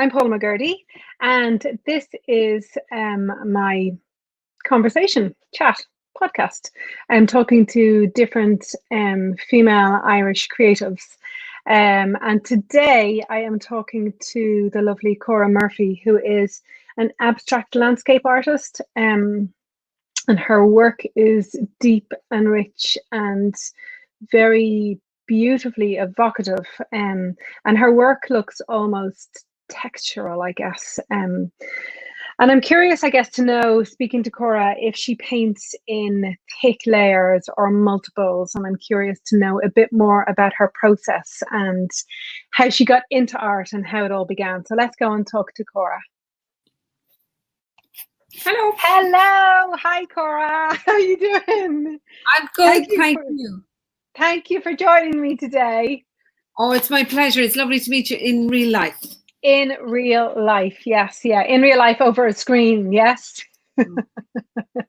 I'm Paula McGurdy, and this is my conversation chat podcast. I'm talking to different female Irish creatives. And today I am talking to the lovely Cora Murphy, who is an abstract landscape artist. And her work is deep and rich and very beautifully evocative. And her work looks almost textural, I guess. And I'm curious, I guess, to know, speaking to Cora, if she paints in thick layers or multiples. And I'm curious to know a bit more about her process and how she got into art and how it all began. So let's go and talk to Cora. Hello. Hello. Hi, Cora. How are you doing? I'm good. Thank you. Thank you for joining me today. Oh, it's my pleasure. It's lovely to meet you in real life. In real life, yes. Yeah. In real life over a screen, yes.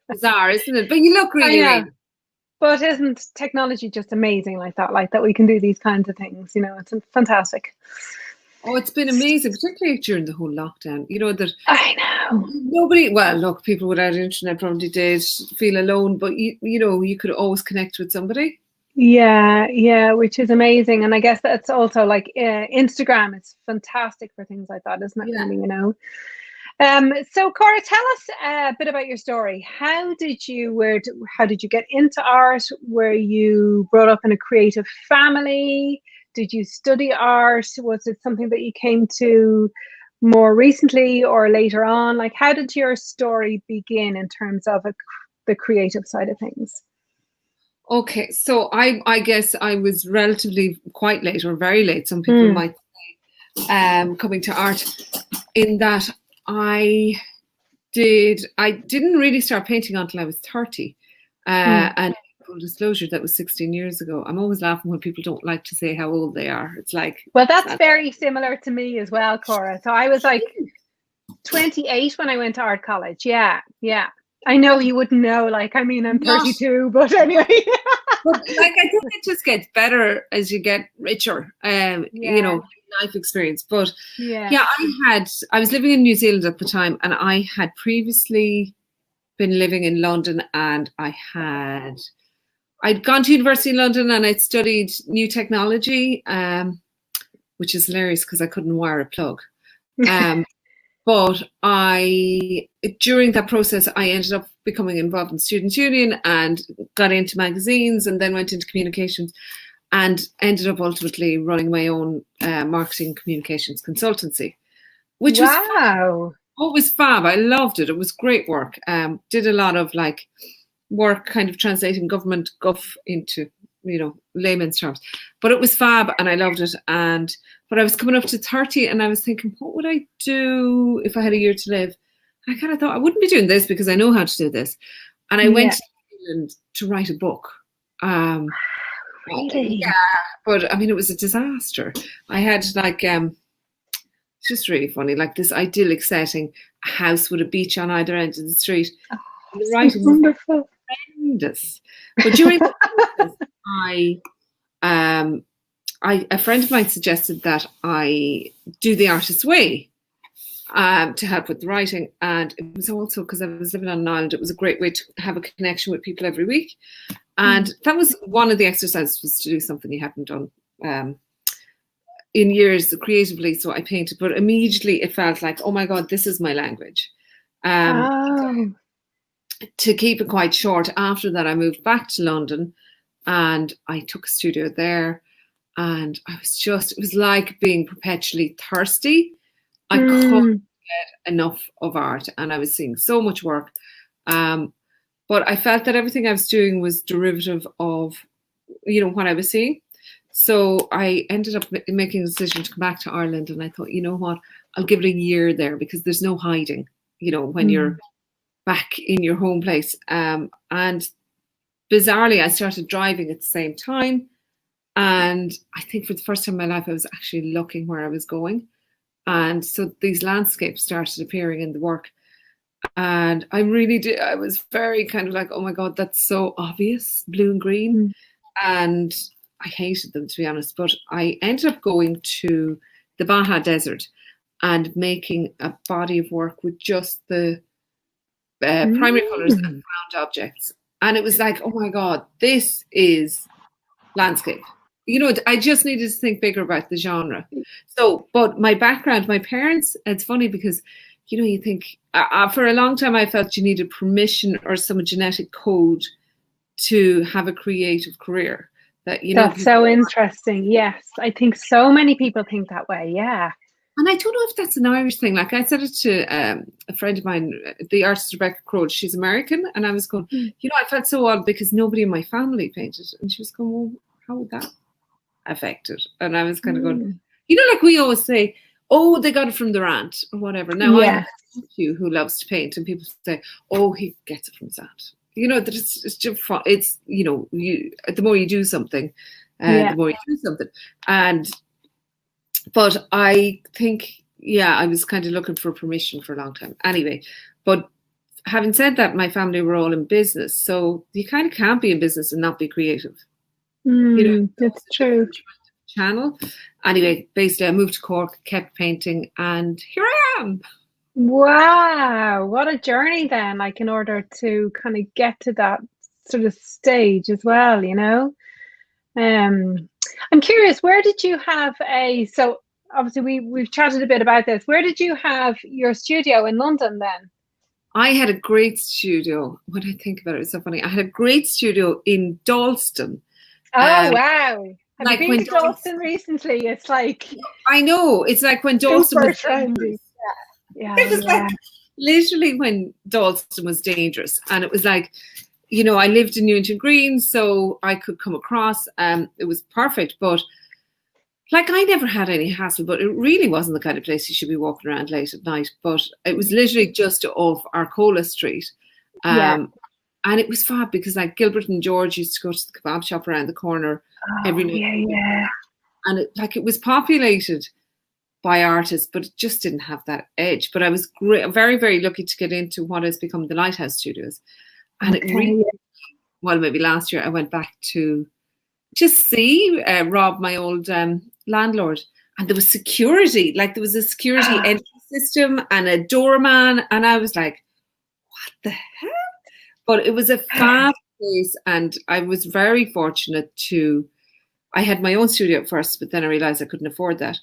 Bizarre, isn't it? But you look really real. But isn't technology just amazing like that we can do these kinds of things, you know, it's fantastic. Oh, it's been amazing, particularly during the whole lockdown. You know, that I know. People without internet probably did feel alone, but you know, you could always connect with somebody. Yeah, which is amazing. And I guess that's also like Instagram is fantastic for things like that, isn't it? Yeah. Really, you know. So Cora, tell us a bit about your story. How did you get into art? Were you brought up in a creative family? Did you study art? Was it something that you came to more recently or later on? Like, how did your story begin in terms of the creative side of things? Okay, so I guess I was relatively quite late or very late, some people might say, coming to art, in that I didn't really start painting until I was 30. And full disclosure, that was 16 years ago. I'm always laughing when people don't like to say how old they are. It's like, well, that's very similar to me as well, Cora. So I was like 28 when I went to art college. Yeah. I know you wouldn't know, like, I mean, I'm 32, but anyway. But like, I think it just gets better as you get richer, you know, life experience. But I was living in New Zealand at the time, and I had previously been living in London, and I'd gone to university in London, and I'd studied new technology, which is hilarious because I couldn't wire a plug. But during that process, I ended up becoming involved in Students' Union and got into magazines, and then went into communications, and ended up ultimately running my own marketing communications consultancy, which was fab. Oh, it was fab. I loved it. It was great work. Did a lot of like work kind of translating government guff into, you know, layman's terms, but it was fab and I loved it. But I was coming up to 30 and I was thinking, what would I do if I had a year to live? I kind of thought I wouldn't be doing this because I know how to do this. And I went to England to write a book. Really? Yeah, but I mean, it was a disaster. I had like, it's just really funny, like this idyllic setting, a house with a beach on either end of the street. The writing was wonderful. Horrendous. But during the process, a friend of mine suggested that I do the artist's way to help with the writing, and it was also because I was living on an island. It was a great way to have a connection with people every week, and that was one of the exercises, was to do something you hadn't done in years creatively. So I painted, but immediately it felt like, oh my God, this is my language. To keep it quite short, after that I moved back to London and I took a studio there, and it was like being perpetually thirsty. I couldn't get enough of art, and I was seeing so much work. But I felt that everything I was doing was derivative of, you know, what I was seeing. So I ended up making a decision to come back to Ireland, and I thought, you know what, I'll give it a year there, because there's no hiding, you know, when you're back in your home place. And bizarrely, I started driving at the same time. And I think for the first time in my life, I was actually looking where I was going. And so these landscapes started appearing in the work. And I was very kind of like, oh my God, that's so obvious, blue and green. And I hated them, to be honest. But I ended up going to the Baja Desert and making a body of work with just the primary colors and round objects. And it was like, oh my God, this is landscape. You know, I just needed to think bigger about the genre. So, but my background, my parents, it's funny because, you know, you think for a long time I felt you needed permission or some genetic code to have a creative career. That, you know, that's so interesting. Yes, I think so many people think that way. Yeah. And I don't know if that's an Irish thing. Like I said it to a friend of mine, the artist Rebecca Crowe. She's American, and I was going, you know, I felt so odd because nobody in my family painted, and she was going, well, how would that affect it? And I was kind of going, you know, like we always say, oh, they got it from their aunt or whatever. Now I have a nephew who loves to paint, and people say, oh, he gets it from his aunt. You know, that it's just fun. It's, you know, the more you do something, the more you do something, and. But I think, yeah, I was kind of looking for permission for a long time. Anyway, but having said that, my family were all in business. So you kind of can't be in business and not be creative. You know, that's true. Channel. Anyway, basically, I moved to Cork, kept painting, and here I am. Wow, what a journey then, like in order to kind of get to that sort of stage as well, you know? I'm curious, where did you have so obviously we've chatted a bit about this. Where did you have your studio in London then? I had a great studio. When I think about it, it's so funny. I had a great studio in Dalston. Oh, wow. Have like you been to Dalston recently? It's like... I know. It's like when Dalston was trendy. Yeah. It was like literally when Dalston was dangerous. And it was like, you know, I lived in Newington Green, so I could come across. It was perfect, but like I never had any hassle. But it really wasn't the kind of place you should be walking around late at night. But it was literally just off Arcola Street, and it was fab because like Gilbert and George used to go to the kebab shop around the corner every night. Yeah. And it was populated by artists, but it just didn't have that edge. But I was very, very lucky to get into what has become the Lighthouse Studios. And it really, well, maybe last year I went back to just see Rob, my old landlord, and there was security. Like there was a security entry system and a doorman, and I was like, "What the hell?" But it was a fab place, and I was very fortunate to. I had my own studio at first, but then I realized I couldn't afford that.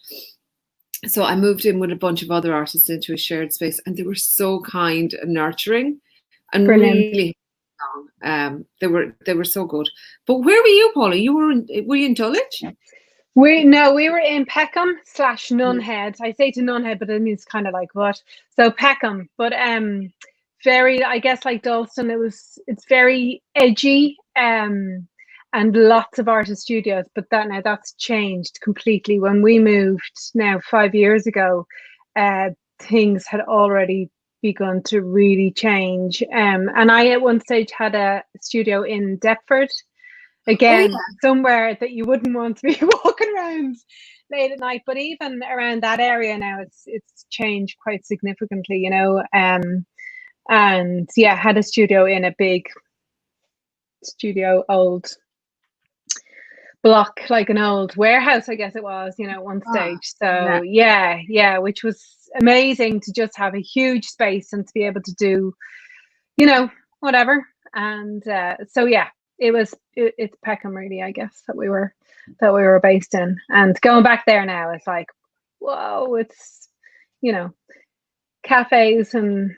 So I moved in with a bunch of other artists into a shared space, and they were so kind and nurturing, and really. They were so good. But where were you, Paula? Were you in Dulwich? We were in Peckham / Nunhead. I say to Nunhead, but it means kind of like what? So Peckham, but very, I guess like Dalston, it's very edgy, and lots of artist studios. But that's changed completely. When we moved now 5 years ago, things had already begun to really change. And I at one stage had a studio in Deptford, again, somewhere that you wouldn't want to be walking around late at night. But even around that area now, it's changed quite significantly, you know. And yeah, had a studio in a big studio, old block, like an old warehouse, I guess it was, you know, at one stage. So yeah, which was amazing to just have a huge space and to be able to do, you know, whatever. And so yeah, it's Peckham really, I guess, that we were based in. And going back there now, it's like, whoa, it's, you know, cafes and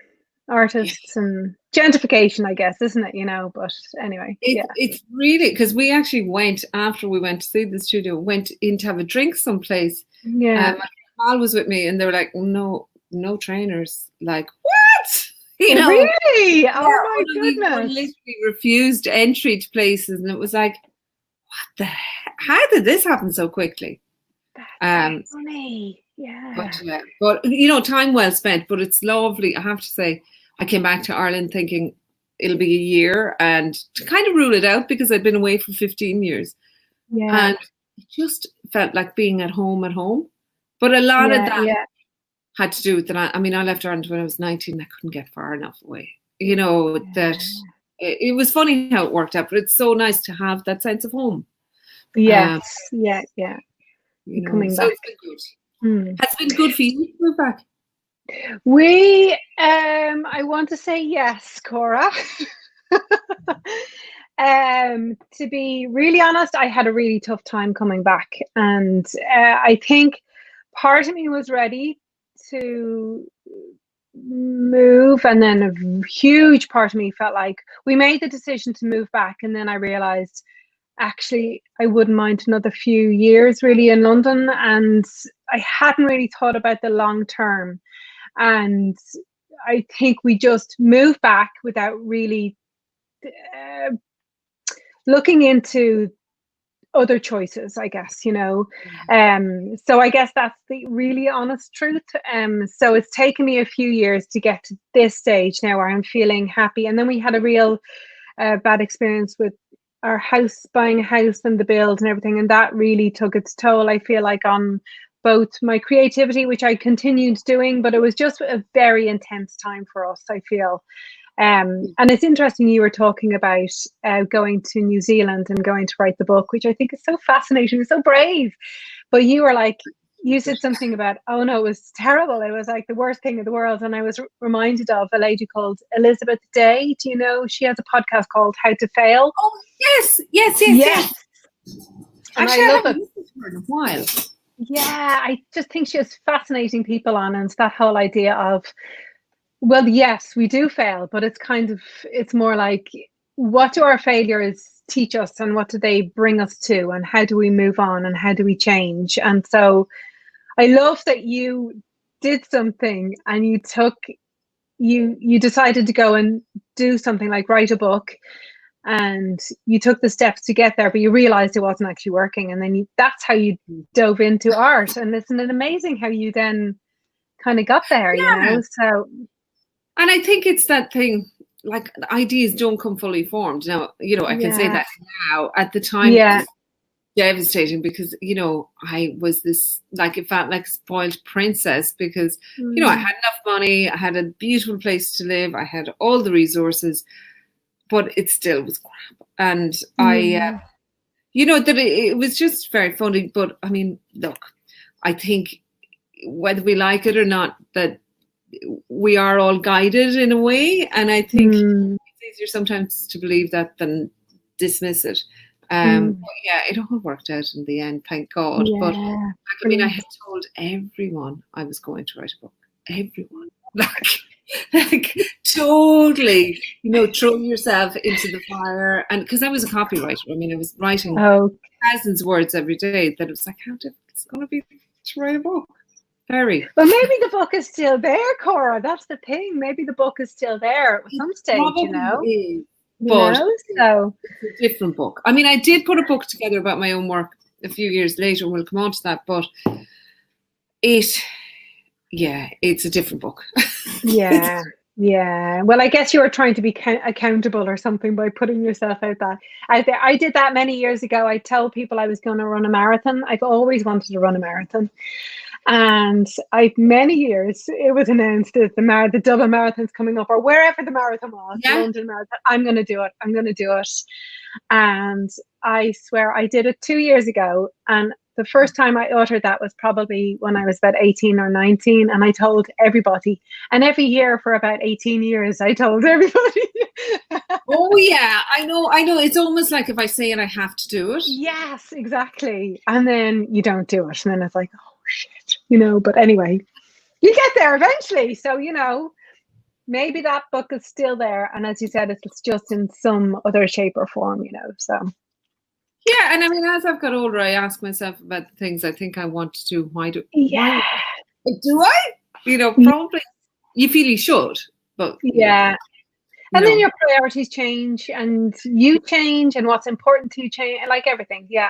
artists and gentrification, I guess, isn't it? You know, but anyway, it's really, because we actually went, after we went to see the studio, went in to have a drink someplace. My pal was with me, and they were like, no trainers. Like, what? You know, really? Oh my goodness! We literally refused entry to places, and it was like, what the heck? How did this happen so quickly? That's funny. Yeah. But you know, time well spent. But it's lovely. I have to say, I came back to Ireland thinking it'll be a year, and to kind of rule it out because I'd been away for 15 years. Yeah. And it just felt like being at home. But a lot of that had to do with that. I mean, I left Ireland when I was 19. I couldn't get far enough away. You know, that it was funny how it worked out, but it's so nice to have that sense of home. Yes. Yeah. You know, Coming so back. it's been good. Has it been good for you to move back? I want to say yes, Cora. To be really honest, I had a really tough time coming back, and I think part of me was ready to move, and then a huge part of me felt like we made the decision to move back, and then I realized actually I wouldn't mind another few years really in London, and I hadn't really thought about the long term. And I think we just moved back without really looking into other choices, I guess, so I guess that's the really honest truth. So it's taken me a few years to get to this stage now where I'm feeling happy. And then we had a real bad experience with our house, buying a house and the build and everything, and that really took its toll, I feel like, on both my creativity, which I continued doing, but it was just a very intense time for us, I feel. And it's interesting you were talking about going to New Zealand and going to write the book, which I think is so fascinating, so brave. But you were like, you said something about, oh no, it was terrible. It was like the worst thing in the world. And I was reminded of a lady called Elizabeth Day. Do you know? She has a podcast called How to Fail. Oh, yes. And actually, I love it for a while. Yeah, I just think she has fascinating people on, and it's that whole idea of, well, yes, we do fail, but it's more like, what do our failures teach us, and what do they bring us to, and how do we move on, and how do we change? And so I love that you did something, and you decided to go and do something like write a book, and you took the steps to get there, but you realized it wasn't actually working, and then that's how you dove into art. And isn't it amazing how you then kind of got there? So, and I think it's that thing, like, ideas don't come fully formed. Now, I can say that now. At the time, it was devastating because, I was this, like, it felt like a spoiled princess because, I had enough money, I had a beautiful place to live, I had all the resources, but it still was crap. And that it was just very funny. But I mean, look, I think whether we like it or not, that we are all guided in a way. And I think it's easier sometimes to believe that than dismiss it. But yeah, it all worked out in the end, thank God. But I mean, I had told everyone I was going to write a book. Everyone. Like totally, throw yourself into the fire. And because I was a copywriter, I mean, I was writing thousands of words every day, that it was like, how difficult it's going to be to write a book. Very. Well, maybe the book is still there, Cora. That's the thing. Maybe the book is still there at some stage, Is, but so it's a different book. I mean, I did put a book together about my own work a few years later. We'll come on to that, but it's a different book. Yeah. Well, I guess you were trying to be accountable or something by putting yourself out there. I did that many years ago. I told people I was going to run a marathon. I've always wanted to run a marathon. And many years it was announced that the Dublin Marathon's coming up, or wherever the marathon was, the London Marathon. I'm going to do it. And I swear I did it 2 years ago. And the first time I uttered that was probably when I was about 18 or 19. And I told everybody. And every year for about 18 years, I told everybody. Oh, yeah, I know. It's almost like if I say it, I have to do it. Yes, exactly. And then you don't do it. And then it's like, oh, shit, But anyway, you get there eventually. So, maybe that book is still there. And as you said, it's just in some other shape or form, so. Yeah, and I mean, as I've got older, I ask myself about the things I think I want to do. Why do I? Probably you feel you should, but and then your priorities change, and you change, and what's important to you change, like everything. Yeah.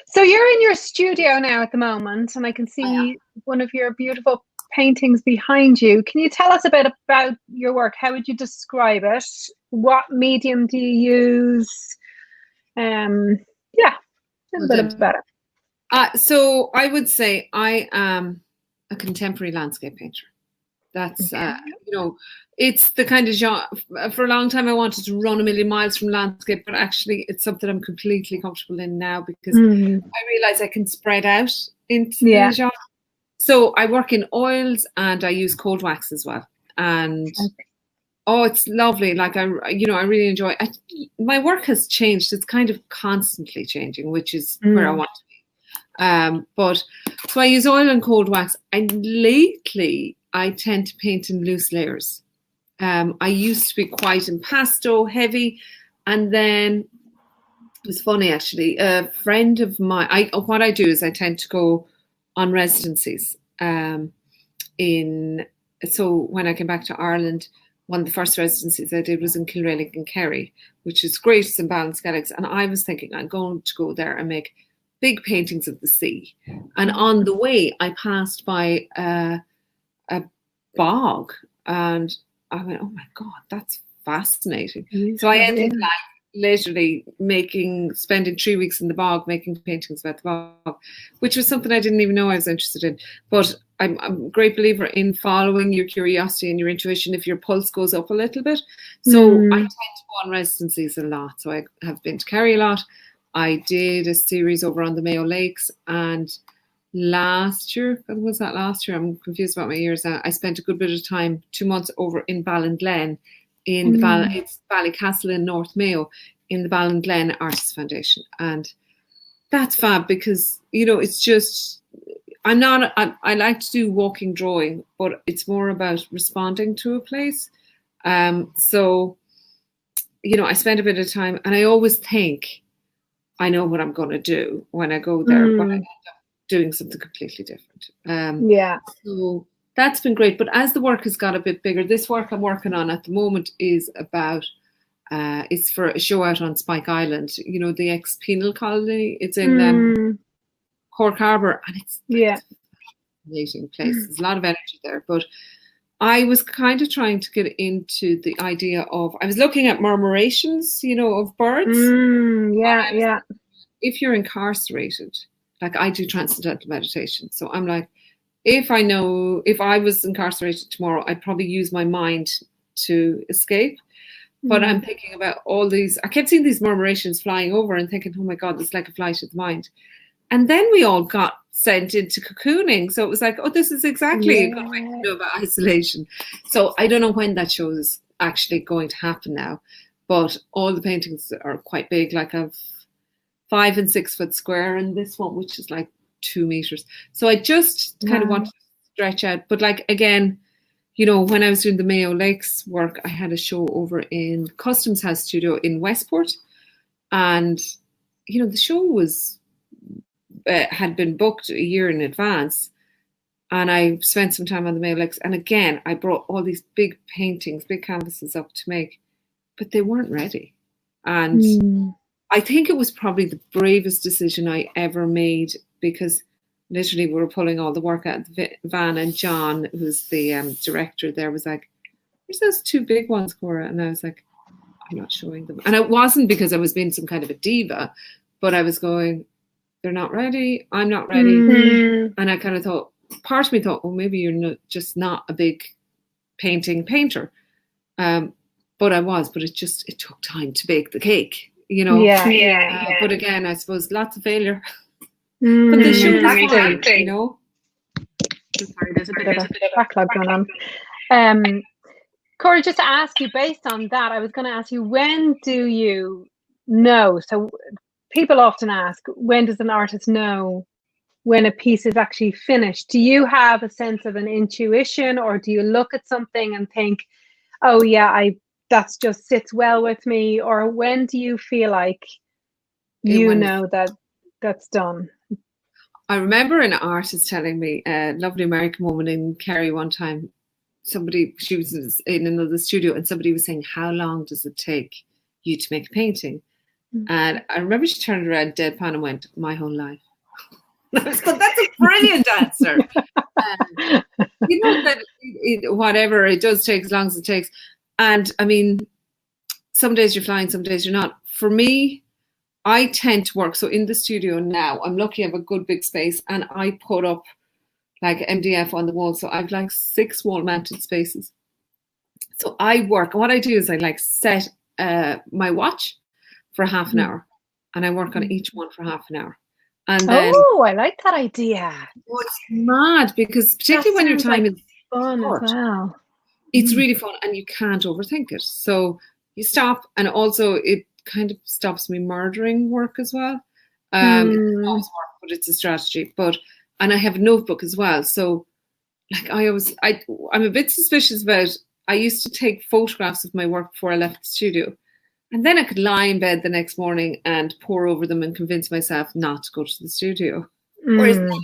So you're in your studio now at the moment, and I can see one of your beautiful paintings behind you. Can you tell us a bit about your work? How would you describe it? What medium do you use? A bit about it. So I would say I am a contemporary landscape painter. That's it's the kind of genre. For a long time I wanted to run a million miles from landscape, but actually it's something I'm completely comfortable in now because I realize I can spread out into the genre. So I work in oils and I use cold wax as well. And oh, it's lovely. Like I really enjoy it. My work has changed. It's kind of constantly changing, which is where I want to be. But so I use oil and cold wax. And lately I tend to paint in loose layers. I used to be quite impasto heavy, and then it was funny actually. A friend of mine. What I do is I tend to go on residencies. So when I came back to Ireland, one of the first residencies I did was in Kilraylick and Kerry, which is great. It's in Ballinskelligs, and I was thinking I'm going to go there and make big paintings of the sea. And on the way, I passed by a bog, and I went, "Oh my God, that's fascinating!" So I ended like literally spending 3 weeks in the bog making paintings about the bog, which was something I didn't even know I was interested in. But I'm a great believer in following your curiosity and your intuition if your pulse goes up a little bit. So I tend to go on residencies a lot. So I have been to Kerry a lot. I did a series over on the Mayo Lakes, and last year, was that last year? I'm confused about my years now. I spent a good bit of time, 2 months over in Ballinglen, in the it's Ballycastle in North Mayo, in the Ballinglen Artists Foundation. And that's fab because, it's just, I like to do walking drawing, but it's more about responding to a place. So, I spend a bit of time, and I always think I know what I'm going to do when I go there, but I end up doing something completely different. So that's been great. But as the work has got a bit bigger, this work I'm working on at the moment is about, it's for a show out on Spike Island, the ex-penal colony. It's in Cork Harbour, and it's an amazing place. There's a lot of energy there. But I was kind of trying to get into the idea of, I was looking at murmurations, of birds. If you're incarcerated, like I do transcendental meditation. So I'm like, if I was incarcerated tomorrow, I'd probably use my mind to escape. But I'm thinking about all these, I kept seeing these murmurations flying over and thinking, oh my God, it's like a flight of the mind. And then we all got sent into cocooning. So it was like, oh, this is exactly a good way to know about isolation. So I don't know when that show is actually going to happen now. But all the paintings are quite big, like I've 5 and 6 foot square, and this one, which is like 2 meters. So I just kind of want to stretch out. But like, again, when I was doing the Mayo Lakes work, I had a show over in Customs House Studio in Westport. And, the show was, had been booked a year in advance. And I spent some time on the Mayo Lakes. And again, I brought all these big paintings, big canvases up to make, but they weren't ready. And I think it was probably the bravest decision I ever made, because literally we were pulling all the work out of the van, and John, who's the director there, was like, "There's those 2 big ones, Cora." And I was like, "I'm not showing them." And it wasn't because I was being some kind of a diva, but I was going, they're not ready, I'm not ready. And I kind of thought, part of me thought, well, maybe you're just not a big painter. But I was, but it took time to bake the cake, But again, I suppose lots of failure. But they should have, Sorry, there's a bit of backlog going on. Cora, just to ask you, based on that, I was going to ask you, when do you know? So people often ask, when does an artist know when a piece is actually finished? Do you have a sense of an intuition, or do you look at something and think, oh yeah, that just sits well with me? Or when do you feel like know that that's done? I remember an artist telling me, a lovely American woman in Kerry one time, she was in another studio, and somebody was saying, how long does it take you to make a painting? And I remember she turned around deadpan and went, my whole life. I was going, that's a brilliant answer. That whatever, it does take as long as it takes. And I mean, some days you're flying, some days you're not. For me, I tend to work. So in the studio now, I'm lucky I have a good big space, and I put up like MDF on the wall. So I've like 6 wall mounted spaces. So I work, and what I do is I like set my watch for half an hour, and I work on each one for half an hour. And then Oh, I like that idea. it's mad because particularly when your time is fun short, as well. it's really fun and you can't overthink it. So you stop, and also it kind of stops me murdering work as well. It's not always work, but it's a strategy. And I have a notebook as well. So like I'm a bit suspicious about, I used to take photographs of my work before I left the studio. And then I could lie in bed the next morning and pore over them and convince myself not to go to the studio. Whereas now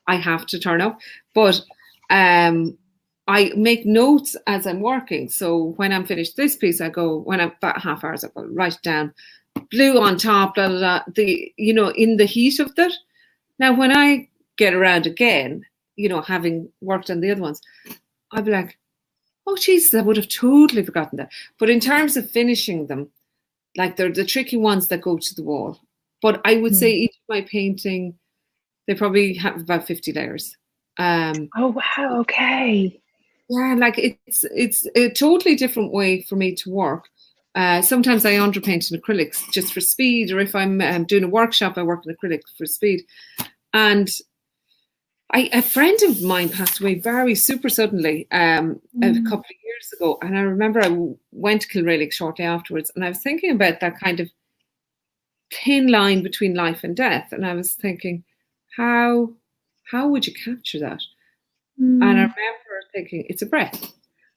I have to turn up. But I make notes as I'm working. So when I'm finished this piece, when I'm about half hours, I go write it down. Blue on top, blah, blah, blah, in the heat of that. Now, when I get around again, having worked on the other ones, I'll be like, oh, Jesus, I would have totally forgotten that. But in terms of finishing them, like they're the tricky ones that go to the wall. But I would say each of my painting, they probably have about 50 layers. Oh, wow. Okay. Yeah, like it's a totally different way for me to work. Sometimes I underpaint in acrylics just for speed, or if I'm doing a workshop, I work in acrylic for speed. And a friend of mine passed away very super suddenly a couple of years ago. And I remember I went to Kilrayleigh shortly afterwards, and I was thinking about that kind of thin line between life and death. And I was thinking, how would you capture that? And I remember thinking, it's a breath.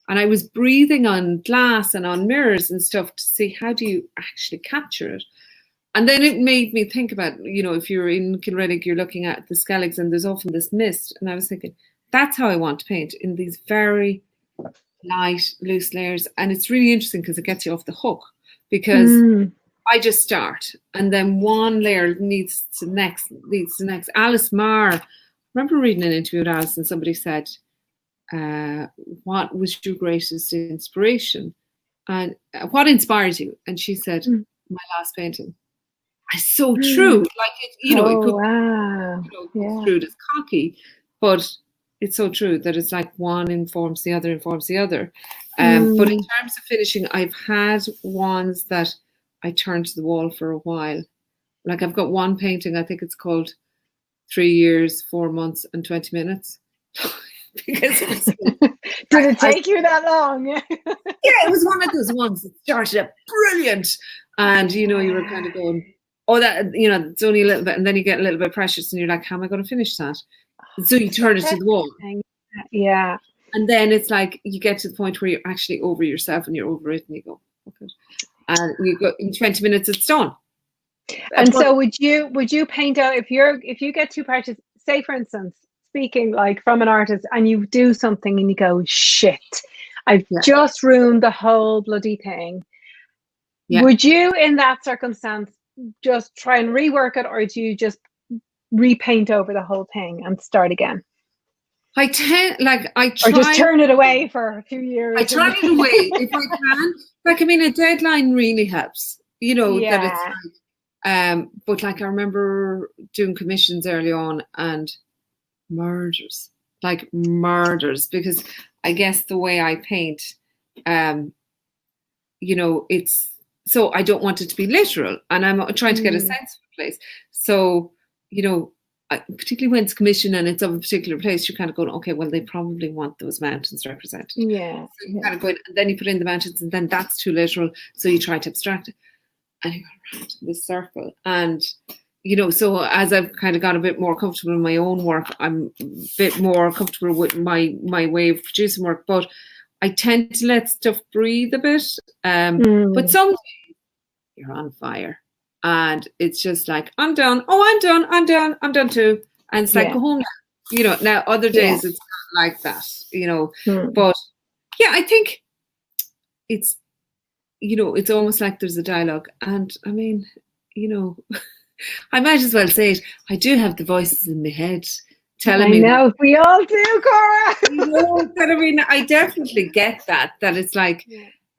And I was breathing on glass and on mirrors and stuff to see, how do you actually capture it? And then it made me think about, if you're in Kilrayleigh, you're looking at the skelligs and there's often this mist. And I was thinking, that's how I want to paint, in these very light, loose layers. And it's really interesting because it gets you off the hook, because I just start, and then one layer leads to next. Alice Marr, I remember reading an interview with Alice, and somebody said, what was your greatest inspiration? And what inspired you? And she said, my last painting. It's so true. Like, it could be construed as cocky, but it's so true that it's like one informs the other. But in terms of finishing, I've had ones that I turned to the wall for a while. Like, I've got one painting, I think it's called 3 years, 4 months and 20 minutes. Because it was, did it take you that long? Yeah, it was one of those ones that started up brilliant, and you were kind of going, oh, that it's only a little bit, and then you get a little bit precious, and you're like, how am I going to finish that? And so you turn it to the wall. Yeah. And then it's like you get to the point where you're actually over yourself and you're over it, and you go, okay. And you go, in 20 minutes it's done. And so would you paint out, if you get two parties, say for instance, speaking like from an artist, and you do something and you go, shit, I've just ruined the whole bloody thing. Yeah. Would you, in that circumstance, just try and rework it, or do you just repaint over the whole thing and start again? I try, or just turn it away for a few years. I turn it away if I can. Like, I mean, a deadline really helps. That it's like, but like, I remember doing commissions early on, and murders, because I guess the way I paint, it's, so I don't want it to be literal, and I'm trying to get a sense of the place. So, particularly when it's commissioned and it's of a particular place, you're kind of going, okay, well, they probably want those mountains represented. Yeah. So you kind of go in, and then you put in the mountains, and then that's too literal, so you try to abstract it, and you go around this circle. And so as I've kind of got a bit more comfortable in my own work, I'm a bit more comfortable with my way of producing work. But I tend to let stuff breathe a bit. But sometimes you're on fire, and it's just like, I'm done. Oh, I'm done too. And it's like, go home now. Now other days it's not like that, But yeah, I think it's, it's almost like there's a dialogue. And I mean, I might as well say it. I do have the voices in my head telling me. I know, we all do, Cora. But I mean, I definitely get that it's like,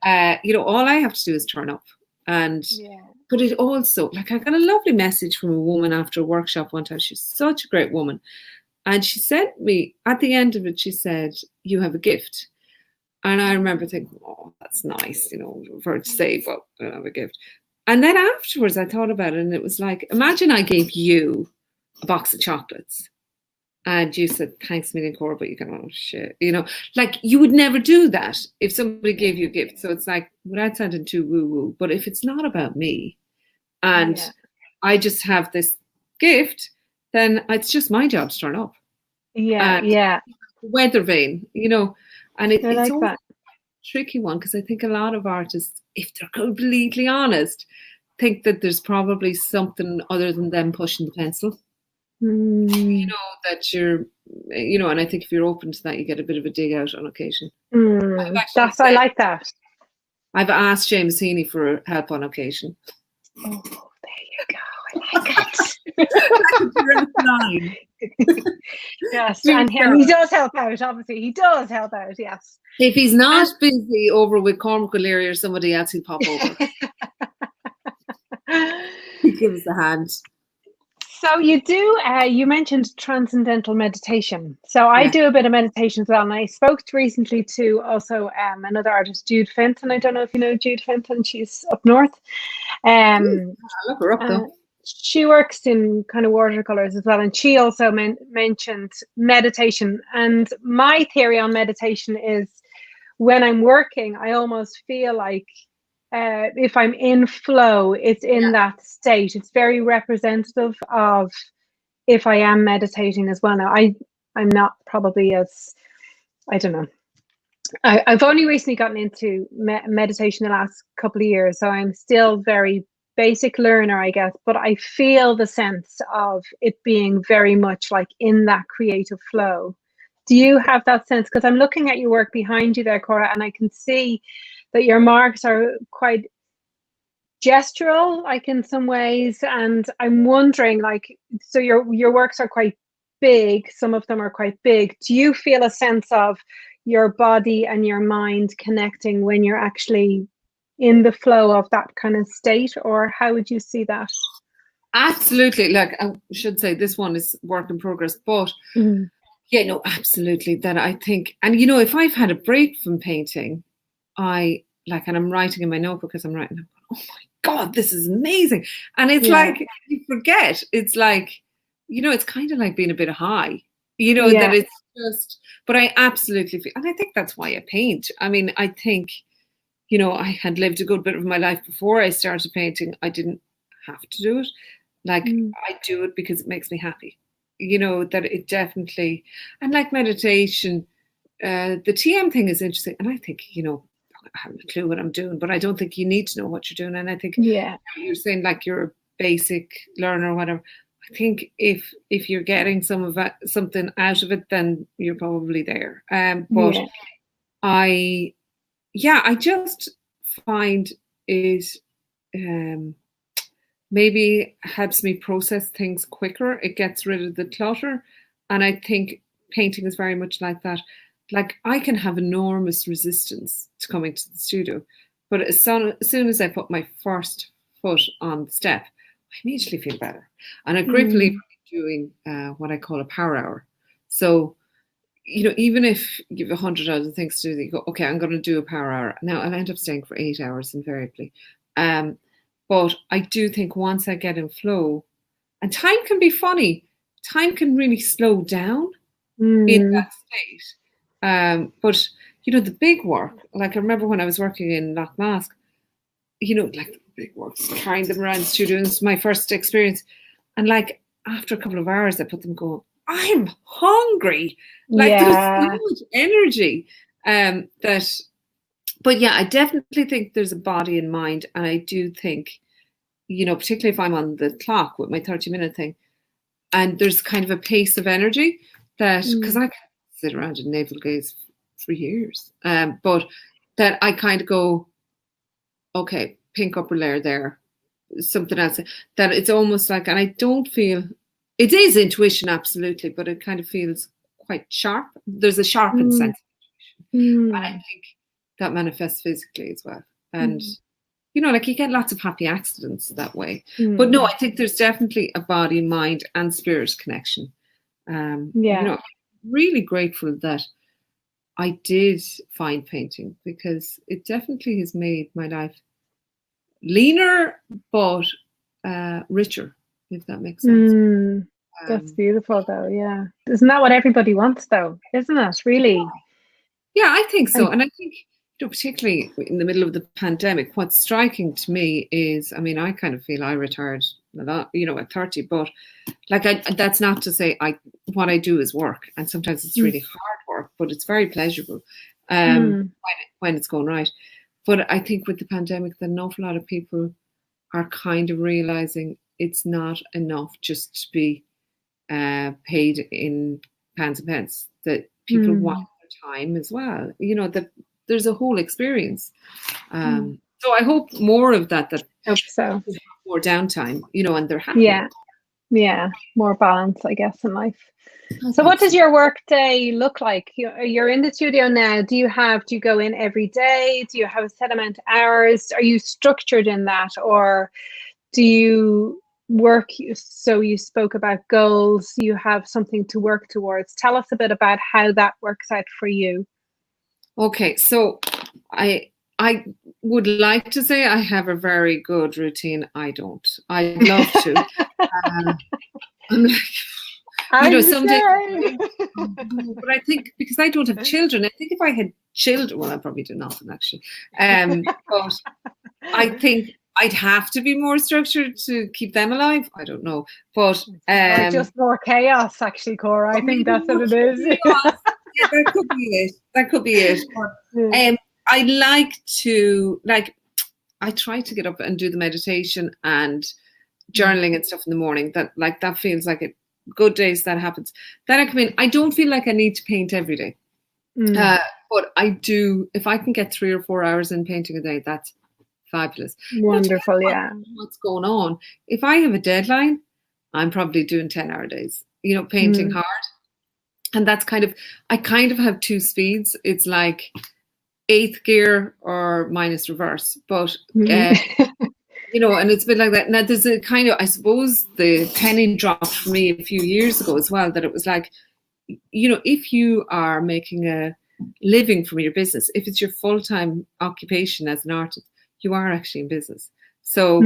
all I have to do is turn up. And but it also, like, I got a lovely message from a woman after a workshop one time. She's such a great woman, and she sent me, at the end of it, she said, you have a gift. And I remember thinking, oh, that's nice, for her to say, but I have a gift. And then afterwards I thought about it, and it was like, imagine I gave you a box of chocolates. And you said, thanks a million, Cora, but you can, oh shit, you know, like you would never do that if somebody gave you a gift. So it's like, without sounding too woo-woo, but if it's not about me and I just have this gift, then it's just my job to turn up. And weather vane, you know, and it's always a tricky one because I think a lot of artists, if they're completely honest, think that there's probably something other than them pushing the pencil. You know, that you're, you know, and I think if you're open to that, you get a bit of a dig out on occasion. I like that. I've asked James Heaney for help on occasion. Oh, there you go. I like it. Yes, and he does help out, obviously. He does help out, yes. If he's not busy over with Cormac O'Leary or somebody else, he'll pop over. He gives us a hand. So you do, you mentioned transcendental meditation. So I do a bit of meditation as well. And I spoke recently to also another artist, Jude Fenton. I don't know if you know Jude Fenton. She's up north. I look her up though. She works in kind of watercolors as well. And she also mentioned meditation. And my theory on meditation is when I'm working, I almost feel like if I'm in flow, it's in that state. It's very representative of if I am meditating as well. Now, I'm not probably as, I don't know. I've only recently gotten into meditation the last couple of years, so I'm still very basic learner, I guess, but I feel the sense of it being very much like in that creative flow. Do you have that sense? Because I'm looking at your work behind you there, Cora, and I can see that your marks are quite gestural, like in some ways, and I'm wondering, like, so your works are quite big, some of them are quite big. Do you feel a sense of your body and your mind connecting when you're actually in the flow of that kind of state, or how would you see that? Absolutely. Like I should say, this one is work in progress, but yeah, no, absolutely. That I think, and you know, if I've had a break from painting, and I'm writing in my notebook as I'm writing, I'm going, oh my God, this is amazing. And it's like, you forget, it's like, you know, it's kind of like being a bit high, you know, that it's just, but I absolutely feel, and I think that's why I paint. I mean, I think, you know, I had lived a good bit of my life before I started painting. I didn't have to do it. Like, I do it because it makes me happy. You know, that it definitely, and like meditation, the TM thing is interesting. And I think, you know, I haven't a clue what I'm doing, but I don't think you need to know what you're doing. And I think you're saying like you're a basic learner or whatever. I think if you're getting something out of it, then you're probably there. But I just find it maybe helps me process things quicker. It gets rid of the clutter. And I think painting is very much like that. Like I can have enormous resistance to coming to the studio, but as soon as I put my first foot on the step, I immediately feel better. And I gratefully doing what I call a power hour. So, you know, even if you have 100 other things to do, you go, okay, I'm going to do a power hour. Now I'll end up staying for 8 hours invariably. But I do think once I get in flow, and time can be funny, time can really slow down in that state. But you know, the big work, like I remember when I was working in Lochmask, you know, like the big works, carrying them around the studio, and it's my first experience. And like after a couple of hours, I put them going, I'm hungry. Like there's so much energy but yeah, I definitely think there's a body and mind. And I do think, you know, particularly if I'm on the clock with my 30-minute thing, and there's kind of a pace of energy that, because I can sit around and navel gaze for years, but that I kind of go, okay, pink upper layer there, something else, that it's almost like, and I don't feel, it is intuition, absolutely, but it kind of feels quite sharp. There's a sharpened sense of intuition. And I think that manifests physically as well. And, you know, like you get lots of happy accidents that way. But no, I think there's definitely a body, mind and spirit connection. You know, really grateful that I did find painting, because it definitely has made my life leaner, but richer, if that makes sense. That's beautiful, though. Yeah, isn't that what everybody wants, though? Isn't it? Really? Yeah, I think so. And I think, particularly in the middle of the pandemic, what's striking to me is, I mean, I kind of feel I retired a lot, at 30, but like, that's not to say what I do is work. And sometimes it's really hard work, but it's very pleasurable when it's going right. But I think with the pandemic, that an awful lot of people are kind of realizing it's not enough just to be paid in pounds and pence, that people want time as well, that there's a whole experience. So I hope more of that hope so. More downtime, and they're happy. Yeah, more balance, I guess, in life. So what does your work day look like? You're in the studio now. Do you go in every day? Do you have a set amount of hours? Are you structured in that, or do you work? So you spoke about goals. You have something to work towards. Tell us a bit about how that works out for you. Okay, so I would like to say I have a very good routine. I don't. I'd love to. I'm like, some days, but I think because I don't have children, I think if I had children, well, I'd probably do nothing actually. But I think I'd have to be more structured to keep them alive. I don't know, but or just more chaos, actually, Cora. I think that's what it is. Yeah, that could be it. That could be it. I like to I try to get up and do the meditation and journaling and stuff in the morning. That feels like it. Good days that happens. Then I come in. I don't feel like I need to paint every day, but I do. If I can get 3 or 4 hours in painting a day, that's fabulous. Wonderful, yeah. What's going on? If I have a deadline, I'm probably doing 10-hour days. Painting hard, and that's I kind of have 2 speeds. It's like 8th gear or minus reverse, but. And it's been like that. Now, there's a kind of, I suppose, the penny dropped for me a few years ago as well, that it was like, if you are making a living from your business, if it's your full-time occupation as an artist, you are actually in business. So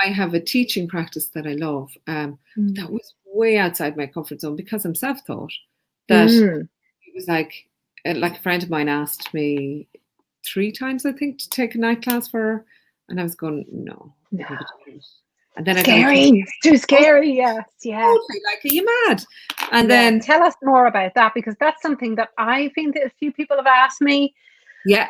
I have a teaching practice that I love. That was way outside my comfort zone because I'm self-taught. That it was like a friend of mine asked me 3 times, I think, to take a night class for her. And I was going, no. And then scary. It's too scary. Yes. Yeah. Totally, like, are you mad? And then tell us more about that, because that's something that I think that a few people have asked me. Yeah.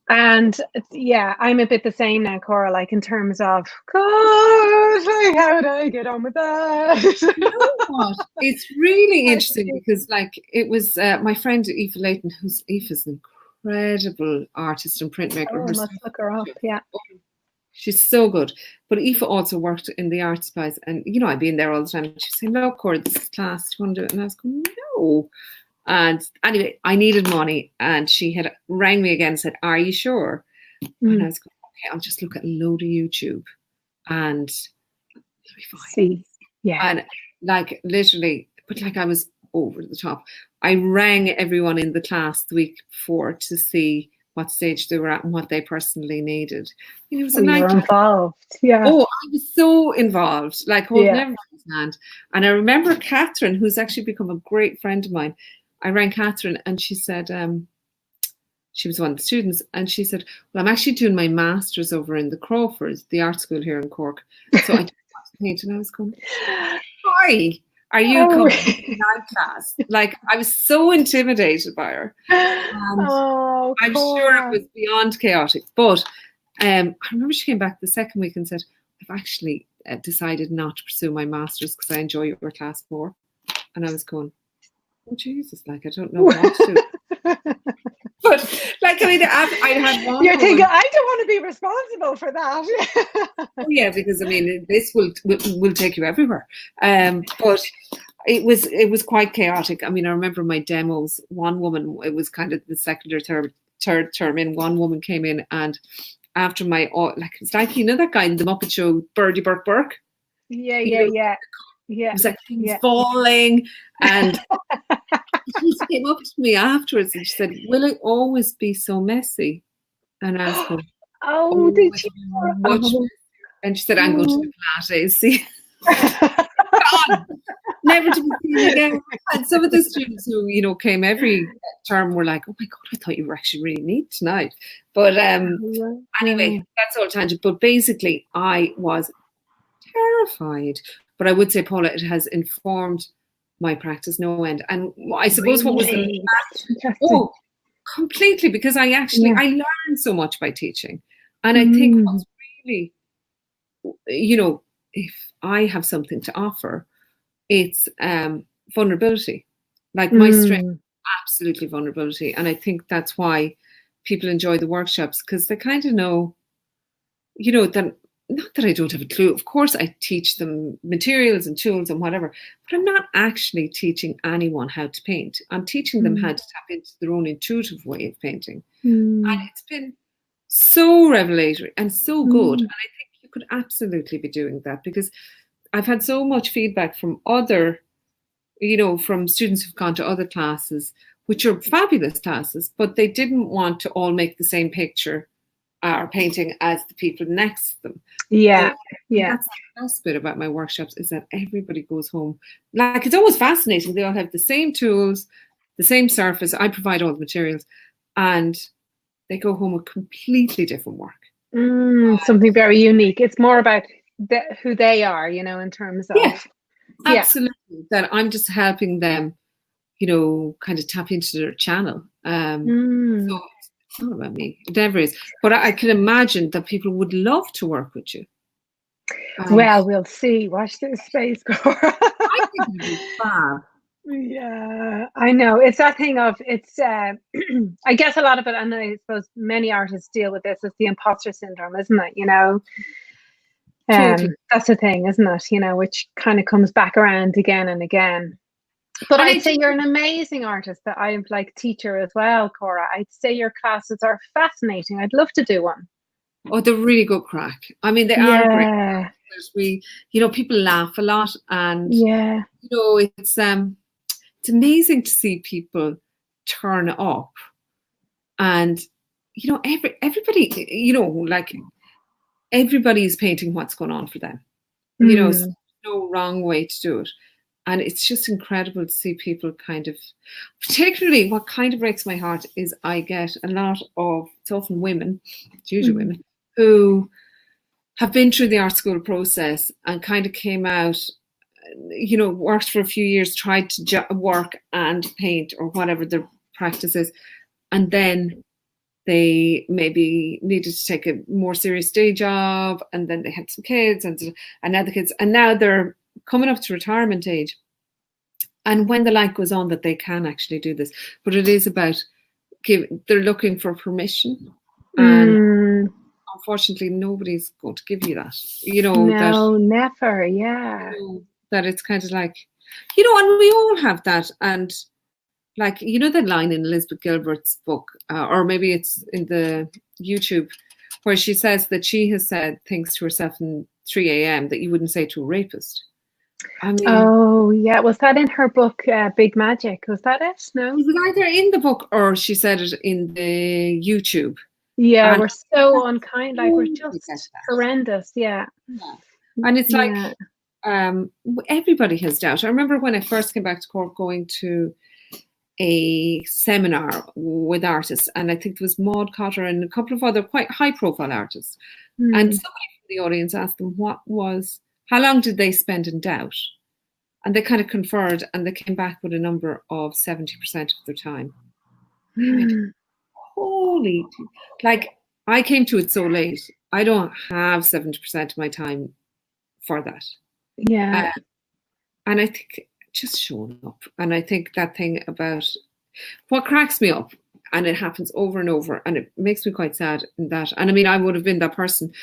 And I'm a bit the same now, Cora, like in terms of, gosh, how do I get on with that? You know what? It's really interesting because it was my friend Aoife Layton, Aoife's an incredible artist and printmaker. I must look her up, yeah. She's so good. But Aoife also worked in the art supplies, and I'd be in there all the time. She'd say, "Look, Cora, this is class. Do you want to do it?" And I was going, "No." And anyway, I needed money, and she had rang me again and said, "Are you sure?" And I was going, "Okay, I'll just look at a load of YouTube, and it'll be fine." See, yeah, and literally, but I was over the top. I rang everyone in the class the week before to see what stage they were at and what they personally needed. It was a night involved. Yeah. Oh, I was so involved, holding everyone's hand. And I remember Catherine, who's actually become a great friend of mine. I rang Catherine and she said, she was one of the students, and she said, "Well, I'm actually doing my master's over in the Crawfords, the art school here in Cork. So I just want to paint." And I was going, "Why are you coming to night class?" I was so intimidated by her. I'm sure it was beyond chaotic. But I remember she came back the second week and said, "I've actually decided not to pursue my master's because I enjoy your class more." And I was going, "Oh, Jesus, I don't know what to do." But I had one. You're thinking, I don't want to be responsible for that. Oh, yeah, because this will take you everywhere. But it was quite chaotic. I remember my demos. One woman, it was kind of the second or third term in. One woman came in, and after my it's like that guy in the Muppet Show, Birdie Burke. Yeah. It was like falling, and she came up to me afterwards and she said, "Will it always be so messy?" And I was going, "Oh, did you?" And she said, "I'm going to the Pilates." See, God. never to be seen again. And some of the students who, you know, came every term were like, oh my God, I thought you were actually really neat tonight. But anyway, that's all tangent. But basically, I was terrified. But I would say, Paula, it has informed my practice no end. And I suppose what was the completely, because I learned so much by teaching. And I think what's really, you know, if I have something to offer, it's vulnerability. Like my strength, absolutely vulnerability. And I think that's why people enjoy the workshops, because they kind of know, you know, that not that I don't have a clue. Of course, I teach them materials and tools and whatever, but I'm not actually teaching anyone how to paint. I'm teaching them how to tap into their own intuitive way of painting. And it's been so revelatory and so good. And I think you could absolutely be doing that, because I've had so much feedback from other, you know, from students who've gone to other classes, which are fabulous classes, but they didn't want to all make the same picture or painting as the people next to them. Yeah. That's the best bit about my workshops, is that everybody goes home. Like, it's always fascinating. They all have the same tools, the same surface. I provide all the materials, and they go home with completely different work. Something very unique. It's more about who they are, you know, in terms of. Absolutely. That I'm just helping them, you know, kind of tap into their channel. So it's not about me. It never is. But I can imagine that people would love to work with you. Well, we'll see. Watch this space, Cora. I think it'd be fab. Yeah, I know. It's that thing of, it's, I guess a lot of it, and I suppose many artists deal with this, is the imposter syndrome, isn't it? You know, Totally. that's the thing, isn't it? You know, which kind of comes back around again and again. But I'd say you're an amazing artist, that I'm like teacher as well, Cora. I'd say your classes are fascinating. I'd love to do one. Oh, they're really good crack. I mean, they are great. You know, people laugh a lot, and you know, it's amazing to see people turn up, and you know, everybody, you know, like everybody's painting what's going on for them. You know, so there's no wrong way to do it. And it's just incredible to see people kind of, particularly what kind of breaks my heart is I get a lot of, it's often women, it's usually women, who have been through the art school process and kind of came out, you know, worked for a few years, tried to work and paint or whatever their practice is. And then they maybe needed to take a more serious day job, and then they had some kids and now the kids, and now they're coming up to retirement age. And when the light goes on that they can actually do this, but it is about they're looking for permission, and unfortunately nobody's going to give you that. You know, no, never. Yeah, you know, that it's kind of like, you know, and we all have that. And like, you know, that line in Elizabeth Gilbert's book, or maybe it's in the YouTube, where she says that she has said things to herself in 3 a.m. that you wouldn't say to a rapist. I mean, oh yeah, was that in her book, Big Magic? Was that it? No, it was either in the book or she said it in the YouTube. Yeah, we're so unkind, like we're just horrendous. Yeah. And it's like, everybody has doubt. I remember when I first came back to Cork, going to a seminar with artists, and I think it was Maud Cotter and a couple of other quite high profile artists. And somebody from the audience asked them how long did they spend in doubt? And they kind of conferred, and they came back with a number of 70% of their time. I went, holy, like, I came to it so late. I don't have 70% of my time for that. Yeah. And I think just showing up. And I think that thing about what cracks me up, and it happens over and over, and it makes me quite sad in that. And I mean, I would have been that person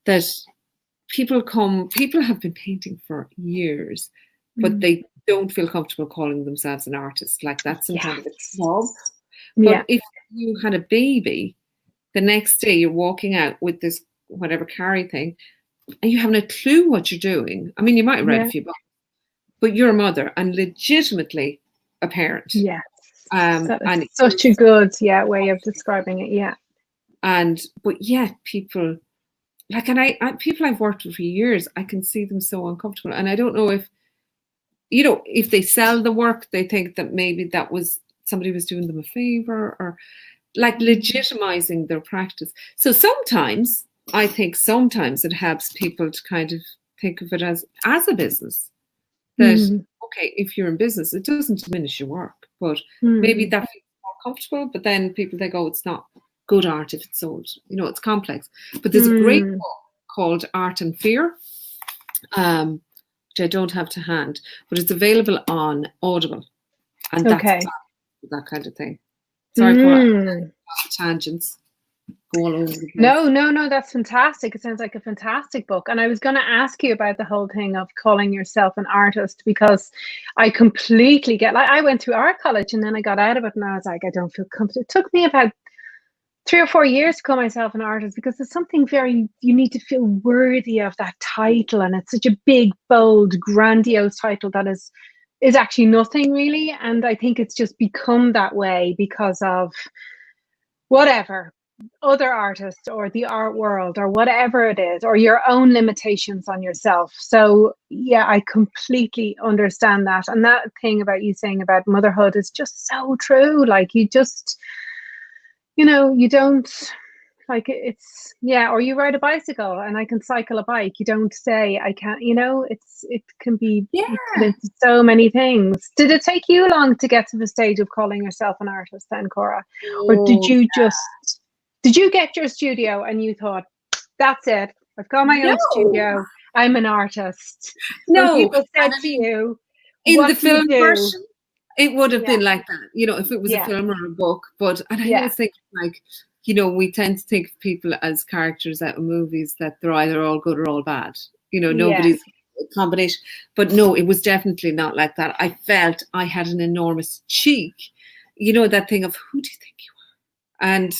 that people have been painting for years, but they don't feel comfortable calling themselves an artist. Like, that's some kind of a job. But if you had a baby, the next day you're walking out with this whatever carry thing, and you haven't a clue what you're doing. I mean, you might have read a few books, but you're a mother and legitimately a parent. Yeah. And it's such a good way of describing it. Yeah. But people like, and people I've worked with for years, I can see them so uncomfortable. And I don't know if, if they sell the work, they think that maybe that was somebody was doing them a favor, or like legitimizing their practice. So sometimes it helps people to kind of think of it as a business. That, okay, if you're in business, it doesn't diminish your work, but maybe that feels more comfortable. But then people think, oh, it's not good art if it's sold. It's complex. But there's a great book called Art and Fear, which I don't have to hand, but it's available on Audible. And that's that kind of thing. Sorry for tangents. Go all over the place. No, that's fantastic. It sounds like a fantastic book. And I was going to ask you about the whole thing of calling yourself an artist, because I completely get, like, I went through art college and then I got out of it and I was like, I don't feel comfortable. It took me about 3 or 4 years to call myself an artist, because there's something you need to feel worthy of that title. And it's such a big, bold, grandiose title that is actually nothing really. And I think it's just become that way because of whatever, other artists or the art world or whatever it is, or your own limitations on yourself. So yeah, I completely understand that. And that thing about you saying about motherhood is just so true. Like, you just, you don't, like, it's, or you ride a bicycle and I can cycle a bike. You don't say I can't, it can be put into so many things. Did it take you long to get to the stage of calling yourself an artist then, Cora? Or did you get your studio and you thought, that's it, I've got my own studio, I'm an artist? No. When people said to you, in the film version, it would have been like that, if it was a film or a book. But I always think, like, we tend to think of people as characters out of movies, that they're either all good or all bad. Nobody's a combination. But no, it was definitely not like that. I felt I had an enormous cheek, that thing of, who do you think you are? And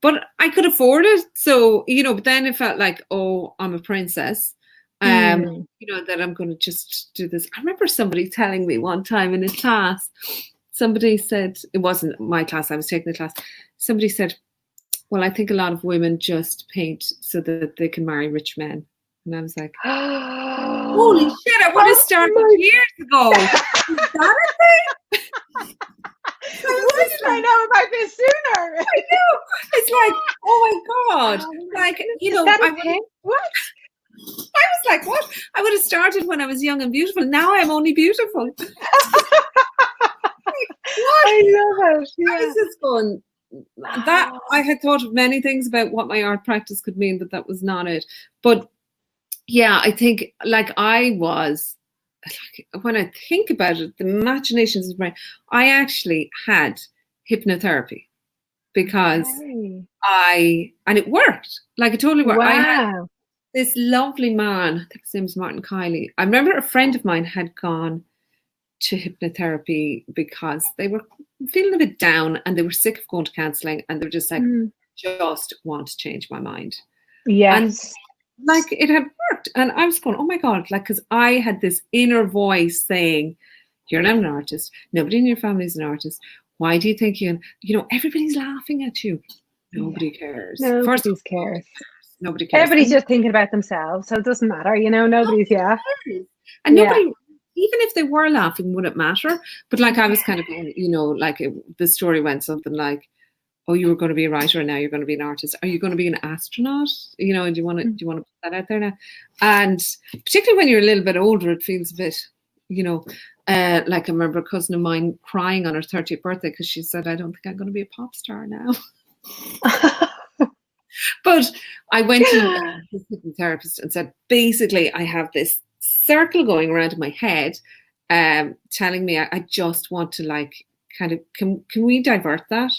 but I could afford it. So, but then it felt like, oh, I'm a princess. That I'm going to just do this. I remember somebody telling me one time in a class, somebody said, it wasn't my class, I was taking the class. Somebody said, well, I think a lot of women just paint so that they can marry rich men. And I was like, holy shit, I would have started years ago. Is that a thing? Why didn't I know about this sooner? I know. It's like, oh my God. Like, What? I was like, what? I would have started when I was young and beautiful. Now I'm only beautiful. Like, what? I love it. Yeah. I was just going, that I had thought of many things about what my art practice could mean, but that was not it. But yeah, I think, like, I was, like, when I think about it, the imaginations of brain, I actually had hypnotherapy because and it worked. Like, it totally worked. Wow. I had this lovely man, I think his name was Martin Kiley. I remember a friend of mine had gone to hypnotherapy because they were feeling a bit down and they were sick of going to counselling, and they were just like, just want to change my mind. Yes. And like, it had worked. And I was going, oh my God, like, because I had this inner voice saying, you're not an artist. Nobody in your family is an artist. Why do you think everybody's laughing at you? Nobody cares. Nobody cares. Nobody cares. Everybody's just thinking about themselves, so it doesn't matter, nobody's, And nobody, even if they were laughing, would it matter? But like, I was kind of going, like, the story went something like, oh, you were going to be a writer and now you're going to be an artist. Are you going to be an astronaut? Do you want to put that out there now? And particularly when you're a little bit older, it feels a bit, like, I remember a cousin of mine crying on her 30th birthday because she said, I don't think I'm going to be a pop star now. But I went to this hypnotherapist and said, basically, I have this circle going around in my head, telling me I just want to, like, kind of, can we divert that?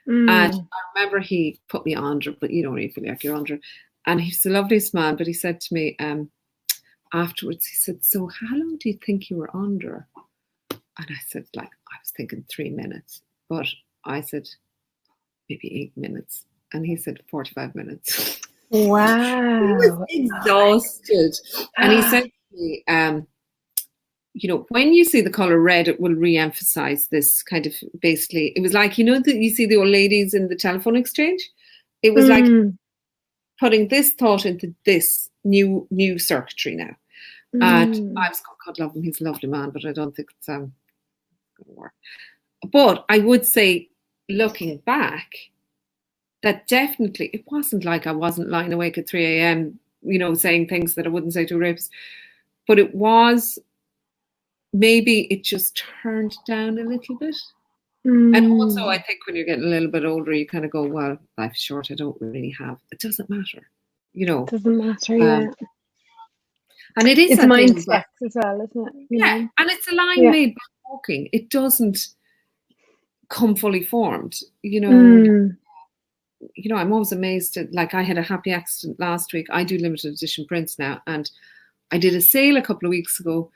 And I remember he put me under, but you don't really feel like you're under. And he's the loveliest man, but he said to me afterwards, he said, so how long do you think you were under? And I said, like, I was thinking 3 minutes, but I said, maybe 8 minutes. And he said 45 minutes. Wow. He was exhausted. And he said to me, when you see the color red, it will re-emphasize this kind of, basically, it was like, that you see the old ladies in the telephone exchange. It was like putting this thought into this new circuitry now. And I was going, God love him, he's a lovely man, but I don't think it's going to work. But I would say, looking back, that definitely, it wasn't like I wasn't lying awake at 3 a.m., saying things that I wouldn't say to a rapist. But it was, maybe it just turned down a little bit. And also, I think when you're getting a little bit older, you kind of go, well, life's short. I don't really have. It doesn't matter, It doesn't matter, yeah. And it is it's mindset as well, isn't it? Yeah, and it's a line made by walking. It doesn't come fully formed, I'm always amazed at, like, I had a happy accident last week. I do limited edition prints now, and I did a sale a couple of weeks ago,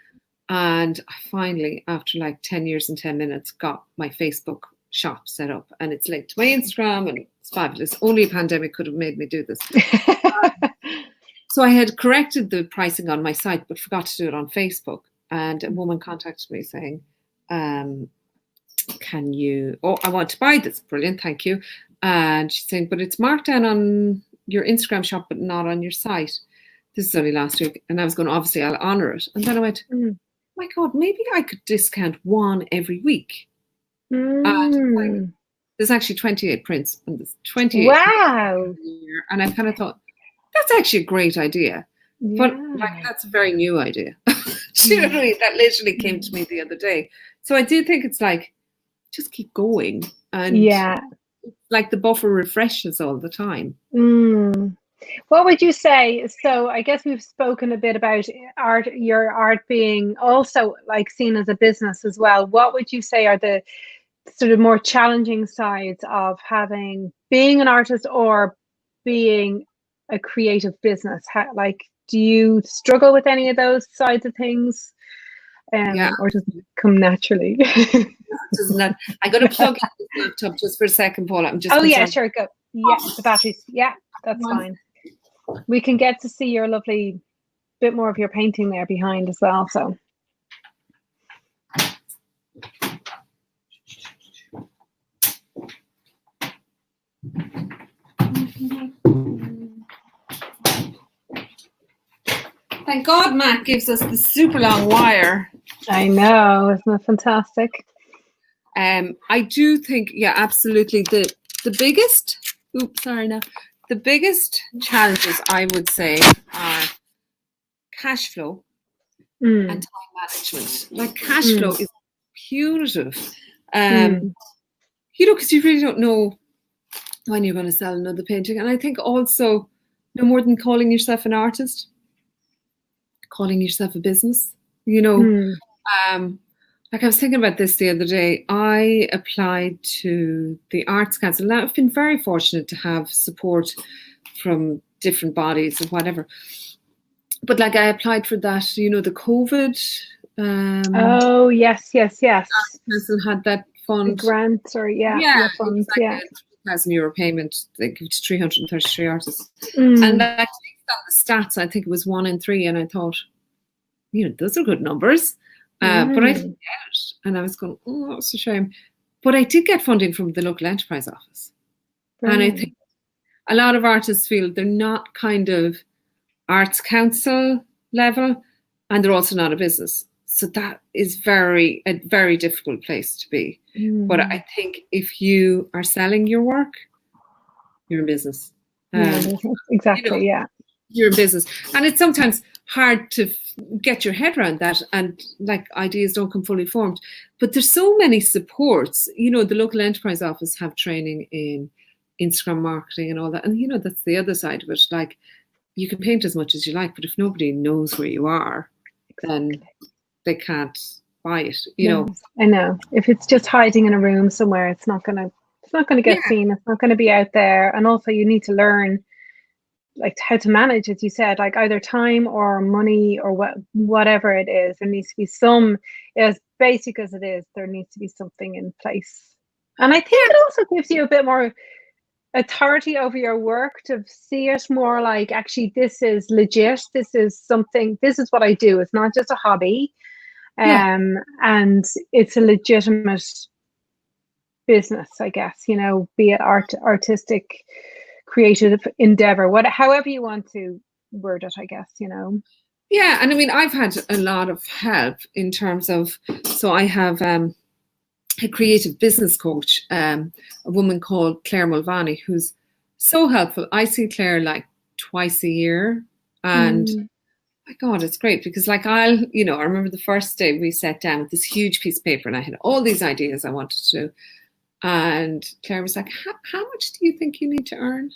and I finally, after like 10 years and 10 minutes, got my Facebook shop set up, and it's linked to my Instagram, and it's fabulous. Only a pandemic could have made me do this. So I had corrected the pricing on my site, but forgot to do it on Facebook. And a woman contacted me saying, I want to buy this. Brilliant, thank you. And she's saying, but it's marked down on your Instagram shop, but not on your site. This is only last week. And I was going, obviously, I'll honor it. And then I went, my God, maybe I could discount one every week. And there's actually 28 prints, and there's 28. Wow. And I kind of thought, that's actually a great idea. But that's a very new idea. Do you know what I mean? That literally came to me the other day. So I do think it's like, just keep going. And like the buffer refreshes all the time. What would you say? So I guess we've spoken a bit about art, your art being also like seen as a business as well. What would you say are the sort of more challenging sides of being an artist or being a creative business? Do you struggle with any of those sides of things? Or does it come naturally? I'm going to plug in this laptop just for a second, Paula. I'm just sure, go. Yeah, the batteries. Yeah, that's fine. We can get to see your lovely bit more of your painting there behind as well. So. Thank God Matt gives us the super long wire. I know, isn't it fantastic? I do think, absolutely. The biggest, the biggest challenges I would say are cash flow and time management. Like cash flow is punitive, because you really don't know when you're going to sell another painting. And I think also, no more than calling yourself an artist, calling yourself a business, like I was thinking about this the other day. I applied to the Arts Council. Now, I've been very fortunate to have support from different bodies and whatever. But like I applied for that, the COVID. Oh, yes. Arts Council had that fund. The grant, or funds, like €1,000 payment. They give to 333 artists. And based on the stats, I think it was 1 in 3. And I thought, those are good numbers. But I didn't get it. And I was going, oh, that's a shame. But I did get funding from the local enterprise office. And I think a lot of artists feel they're not kind of Arts Council level, and they're also not a business. So that is a very difficult place to be. But I think if you are selling your work, you're in business. Exactly, You're in business. And it's sometimes hard to get your head around that, and like ideas don't come fully formed. But there's so many supports. The local enterprise office have training in Instagram marketing and all that. And that's the other side of it. Like, you can paint as much as you like, but if nobody knows where you are, then they can't buy it. I know. If it's just hiding in a room somewhere, it's not gonna get seen. It's not gonna be out there. And also, you need to learn like how to manage, as you said, like either time or money or whatever it is. There needs to be some, as basic as it is, there needs to be something in place. And I think it also gives you a bit more authority over your work, to see it more like, actually, this is legit. This is something. This is what I do. It's not just a hobby, and it's a legitimate business, I guess. Be it artistic, creative endeavor, however you want to word it, I guess. Yeah, and I mean, I've had a lot of help in terms of, so I have a creative business coach, a woman called Claire Mulvaney, who's so helpful. I see Claire like twice a year, and my God, it's great because like I remember the first day we sat down with this huge piece of paper and I had all these ideas I wanted to do. And Claire was like, how much do you think you need to earn?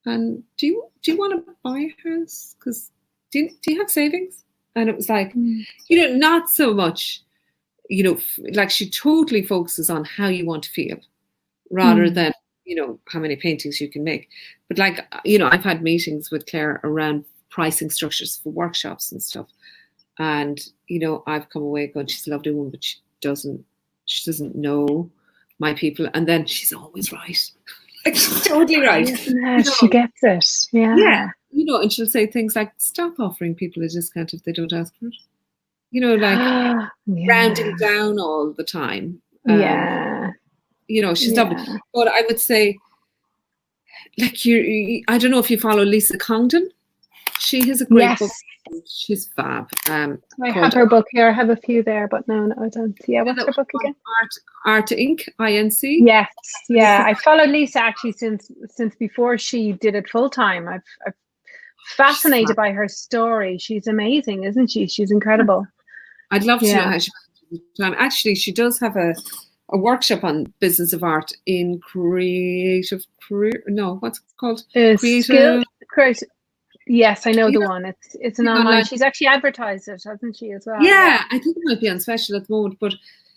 And do you want to buy a house? Because do you have savings? And it was like, not so much, like she totally focuses on how you want to feel rather than, how many paintings you can make. But like, I've had meetings with Claire around pricing structures for workshops and stuff. And, I've come away going, she's a lovely woman, but she doesn't know my people. And then she's always right. Like, she's totally right. Yeah, she gets it. Yeah. Yeah. And she'll say things like, stop offering people a discount if they don't ask for it. Like rounding down all the time. She's lovely. But I would say, like, I don't know if you follow Lisa Congdon. She has a great book. She's fab. I have her book here. I have a few there, but no, I don't. Yeah, what's her book again? Art Inc. INC. Yes, yeah. I followed Lisa actually since before she did it full time. I'm fascinated by her story. She's amazing, isn't she? She's incredible. I'd love to know how she found the time. Actually, she does have a workshop on business of art in creative career. No, what's it called? Creative. Yes, I know the one. It's an online. She's actually advertised it, hasn't she, as well? Yeah, I think it might be on special at the moment,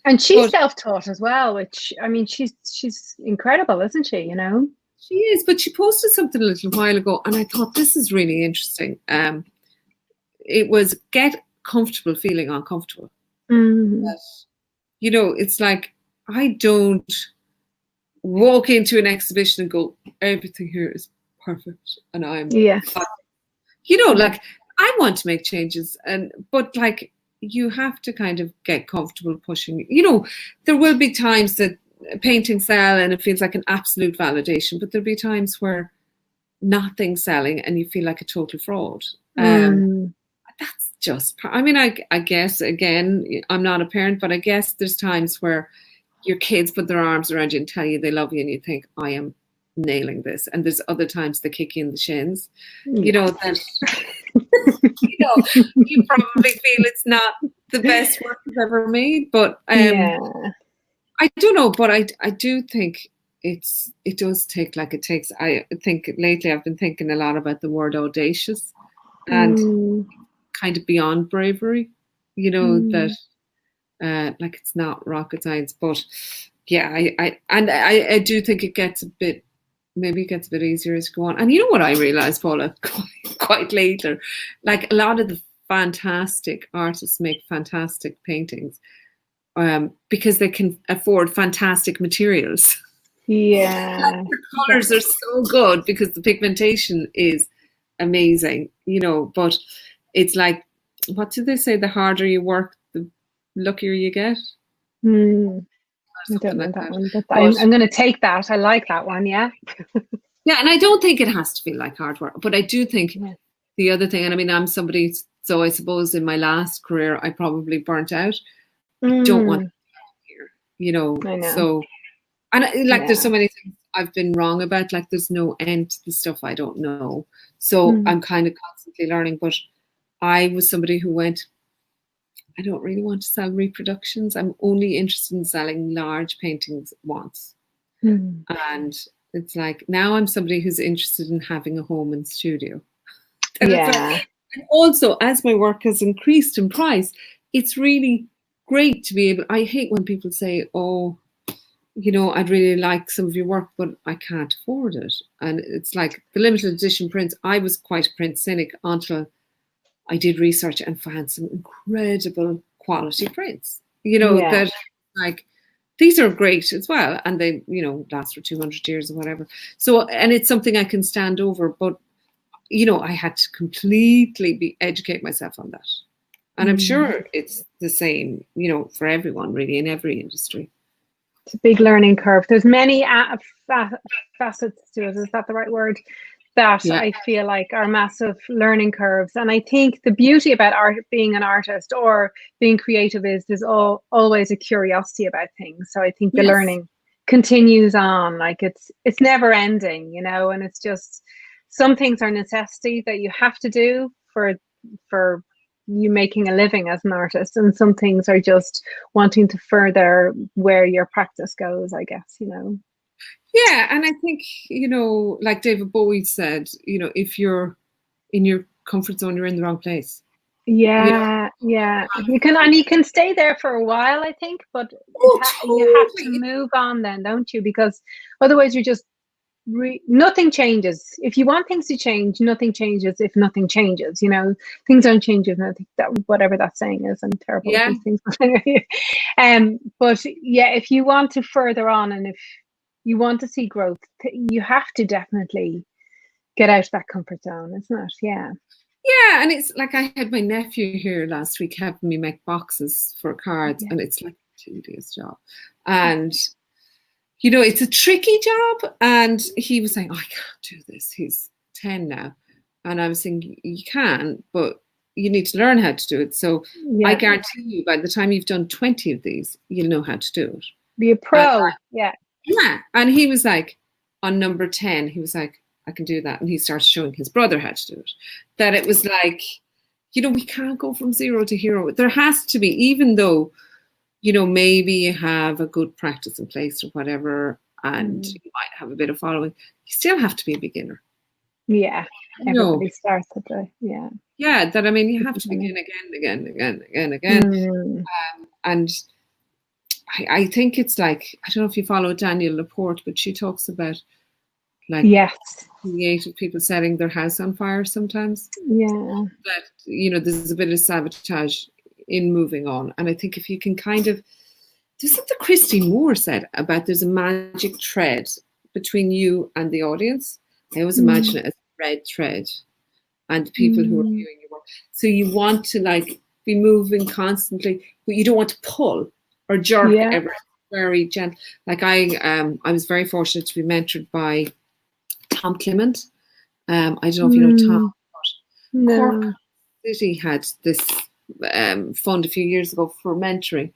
and she's self-taught as well, which I mean, she's incredible, isn't she? She is, but she posted something a little while ago, and I thought this is really interesting. It was get comfortable feeling uncomfortable. But, it's like I don't walk into an exhibition and go, everything here is perfect, and I'm like I want to make changes, but like you have to kind of get comfortable pushing. There will be times that paintings sell and it feels like an absolute validation, but there'll be times where nothing's selling and you feel like a total fraud. That's just, I mean, I guess, again, I'm not a parent, but I guess there's times where your kids put their arms around you and tell you they love you and you think, I am nailing this. And there's other times they kick you in the shins, that you probably feel it's not the best work you've ever made. But I don't know, but I do think it does take, like it takes, I think lately I've been thinking a lot about the word audacious and kind of beyond bravery, that like it's not rocket science, but yeah, I do think it gets a bit easier as you go on. And you know what I realized, Paula, quite later, like a lot of the fantastic artists make fantastic paintings because they can afford fantastic materials. Yeah. The colors are so good because the pigmentation is amazing, but it's like, what do they say? The harder you work, the luckier you get. I don't know that one, but I'm going to take that. I like that one. Yeah. Yeah, and I don't think it has to be like hard work, but I do think the other thing, and I mean, I'm somebody, so I suppose in my last career, I probably burnt out. I don't want to be here, I know. So, and there's so many things I've been wrong about, like there's no end to the stuff I don't know. So I'm kind of constantly learning, but I was somebody who went, I don't really want to sell reproductions. I'm only interested in selling large paintings once. And it's like, now I'm somebody who's interested in having a home and studio. And also, as my work has increased in price, it's really great to be able, I hate when people say, oh, I'd really like some of your work, but I can't afford it. And it's like the limited edition prints, I was quite a print cynic until I did research and found some incredible quality prints, that like, these are great as well. And they, last for 200 years or whatever. So, and it's something I can stand over, but, I had to completely educate myself on that. And I'm sure it's the same, for everyone really in every industry. It's a big learning curve. There's many facets to it. Is that the right word? that Yeah. I feel like are massive learning curves. And I think the beauty about art, being an artist or being creative, is there's always a curiosity about things. So I think the Yes. learning continues on, like it's never ending, and it's just, some things are necessity that you have to do for you making a living as an artist, and some things are just wanting to further where your practice goes, I guess. Yeah, and I think, like David Bowie said, if you're in your comfort zone, you're in the wrong place. Yeah, you can stay there for a while, I think, but you have to Totally. move on then, don't you? Because otherwise you're just nothing changes. If you want things to change, nothing changes. If nothing changes, things don't change. And I think that whatever that saying is, I'm terrible at these things. But yeah, if you want to further on, and if you want to see growth, you have to definitely get out of that comfort zone, isn't it? Yeah, and it's like, I had my nephew here last week helping me make boxes for cards, and it's like a tedious job. And, it's a tricky job. And he was saying, I can't do this. He's 10 now. And I was saying, you can, but you need to learn how to do it. So I guarantee you, by the time you've done 20 of these, you'll know how to do it. Be a pro. Yeah. And he was like, on number 10, he was like, I can do that. And he started showing his brother how to do it. That it was like, we can't go from zero to hero. There has to be, even though, maybe you have a good practice in place or whatever, and you might have a bit of following, you still have to be a beginner. Yeah. Everybody starts at Yeah, that, I mean, you have to begin again. And I think it's like, I don't know if you follow Danielle Laporte, but she talks about, like, creative people setting their house on fire sometimes. Yeah. That, there's a bit of sabotage in moving on. And I think if you can there's something Christy Moore said about, there's a magic thread between you and the audience. I always imagine it as a red thread, and people who are viewing your work. So you want to, like, be moving constantly, but you don't want to pull or jerk ever. Very gentle. Like, I was very fortunate to be mentored by Tom Clement. I don't know if you know Tom. No. Cork City had this fund a few years ago for mentoring,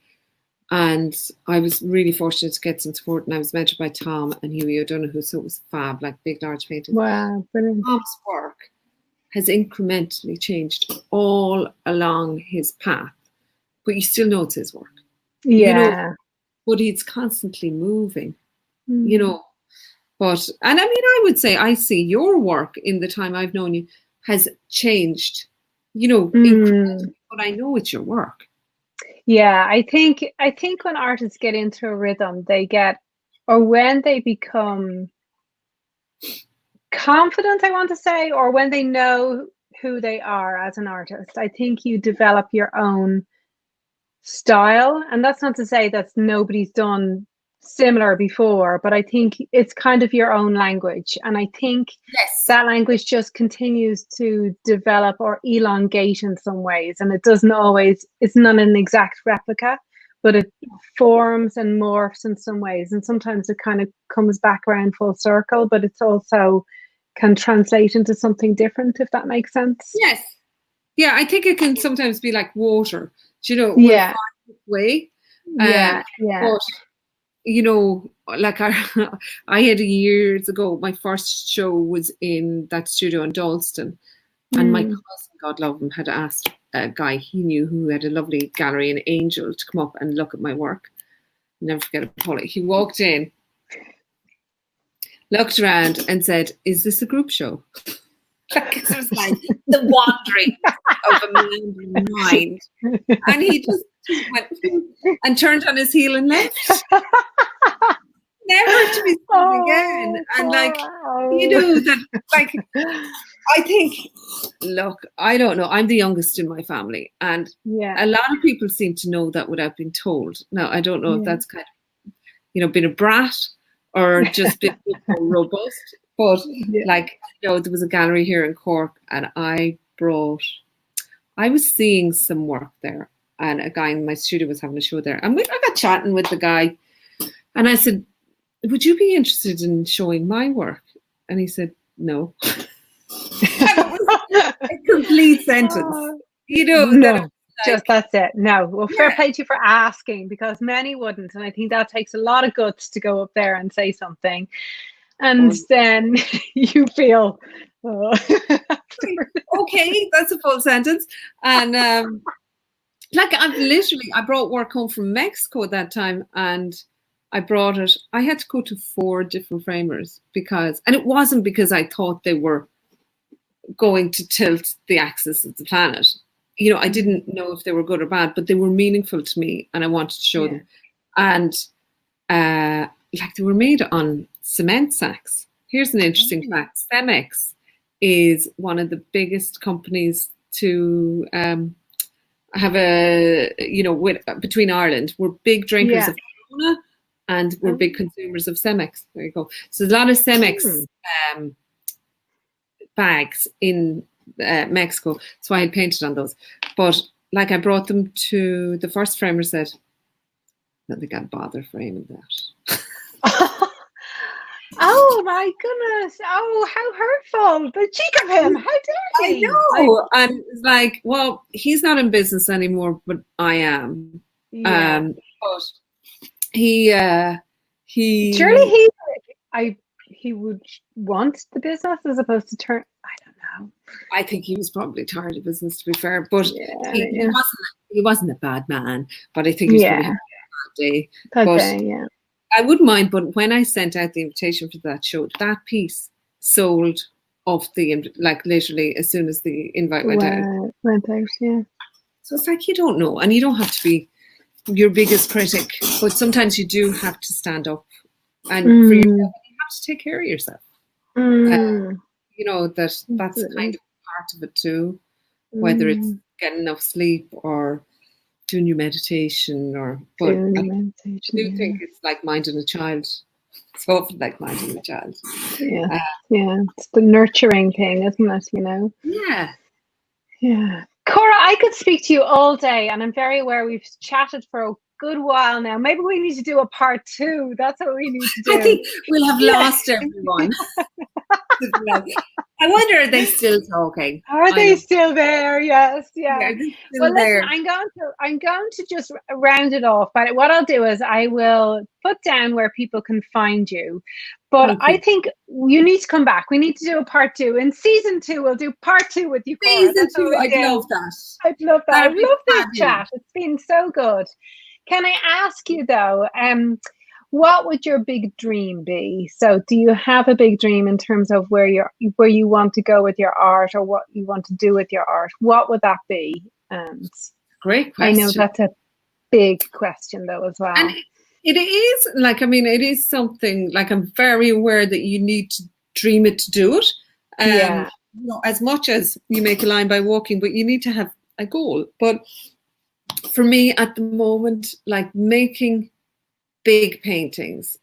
and I was really fortunate to get some support, and I was mentored by Tom and Huey O'Donoghue, so it was fab, like big, large paintings. Wow, brilliant. Tom's work has incrementally changed all along his path, but you still know it's his work. Yeah. But he's constantly moving, But, and I mean, I would say I see your work in the time I've known you has changed, incrementally, but I know it's your work. Yeah, I think when artists get into a rhythm, when they become confident, I want to say, or when they know who they are as an artist, I think you develop your own style. And that's not to say that nobody's done similar before, but I think it's kind of your own language. And I think that language just continues to develop or elongate in some ways. And it's not an exact replica, but it forms and morphs in some ways. And sometimes it kind of comes back around full circle, but it's also can translate into something different, if that makes sense. Yes. Yeah, I think it can sometimes be like water, Yeah. Way. Yeah. But, like I had years ago, my first show was in that studio in Dalston, and my cousin, God love him, had asked a guy he knew who had a lovely gallery in Angel to come up and look at my work. Never forget it, Paula. He walked in, looked around and said, "Is this a group show?" It was like the wandering of a man's mind. And he just went and turned on his heel and left. Never to be seen again. And that, like, I think, look, I don't know. I'm the youngest in my family. And a lot of people seem to know that without being told. Now, I don't know if that's kind of, been a brat or just been more robust. But there was a gallery here in Cork, and I was seeing some work there, and a guy in my studio was having a show there, and I got chatting with the guy, and I said, "Would you be interested in showing my work?" And he said, "No." a complete sentence. You know, no, just that's it. No, well, fair play to you for asking, because many wouldn't, and I think that takes a lot of guts to go up there and say something, and then you feel, okay, that's a full sentence, and like I brought work home from Mexico at that time, and I brought it. I had to go to 4 different framers and it wasn't because I thought they were going to tilt the axis of the planet. You know, I didn't know if they were good or bad, but they were meaningful to me, and I wanted to show them. And like they were made on cement sacks. Here's an interesting fact: Cemex is one of the biggest companies to have between Ireland. We're big drinkers of Corona, and we're big consumers of Cemex. There you go. So there's a lot of Cemex bags in Mexico, so I had painted on those. But like, I brought them to the first framer, said that they can't bother framing that. Oh my goodness! Oh, how hurtful! The cheek of him! How dare he! I know, and it's like, well, he's not in business anymore, but I am. But he surely he would want the business as opposed to turn. I don't know. I think he was probably tired of business, to be fair, but he wasn't a bad man. But I think he was probably having a bad day. I wouldn't mind, but when I sent out the invitation for that show, that piece sold off literally as soon as the invite went out. So it's like, you don't know, and you don't have to be your biggest critic, but sometimes you do have to stand up and for yourself, you have to take care of yourself. You know, that's kind of part of it too, whether it's getting enough sleep or doing your meditation, I do think it's like minding a child. It's often like minding a child. It's the nurturing thing, isn't it? You know. Yeah. Cora, I could speak to you all day, and I'm very aware we've chatted for a good while now. Maybe we need to do a part 2. That's what we need to do. I think we'll have lost everyone. I wonder, are they still talking? Are they still there? Yes, yeah. Well, listen, I'm going to just round it off. But what I'll do is I will put down where people can find you. But I think you need to come back. We need to do a part 2. In season 2, we'll do part 2 with you, Cora. Season 2, I'd love that. I'd love that. I love this chat. It's been so good. Can I ask you though, what would your big dream be? So do you have a big dream in terms of where you want to go with your art, or what you want to do with your art? What would that be? Great question. I know that's a big question though as well. And it is, like, I mean, it is something, like, I'm very aware that you need to dream it to do it. You know, as much as you make a line by walking, but you need to have a goal. But for me at the moment, like, making big paintings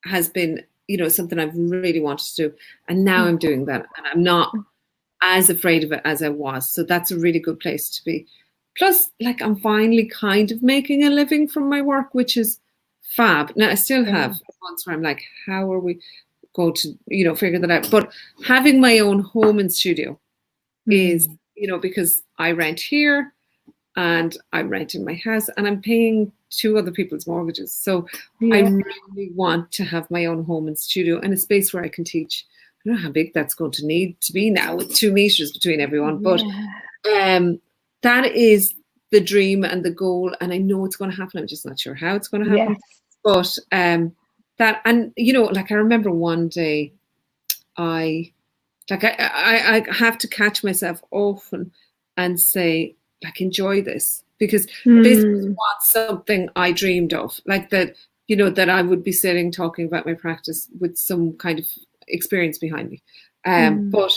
has been, you know, something I've really wanted to do, and now I'm doing that, and I'm not as afraid of it as I was. So that's a really good place to be. Plus, like, I'm finally kind of making a living from my work, which is fab. Now I still have months where I'm like, how are we going to, you know, figure that out? But having my own home and studio is, you know, because I rent here and I rent in my house, and I'm paying 2 other people's mortgages. So I really want to have my own home and studio and a space where I can teach. I don't know how big that's going to need to be now with 2 meters between everyone, but that is the dream and the goal, and I know it's going to happen. I'm just not sure how it's going to happen. But that, and you know, like, I remember one day I have to catch myself often and say, like, enjoy this, because this was something I dreamed of, like, that, you know, that I would be sitting talking about my practice with some kind of experience behind me. But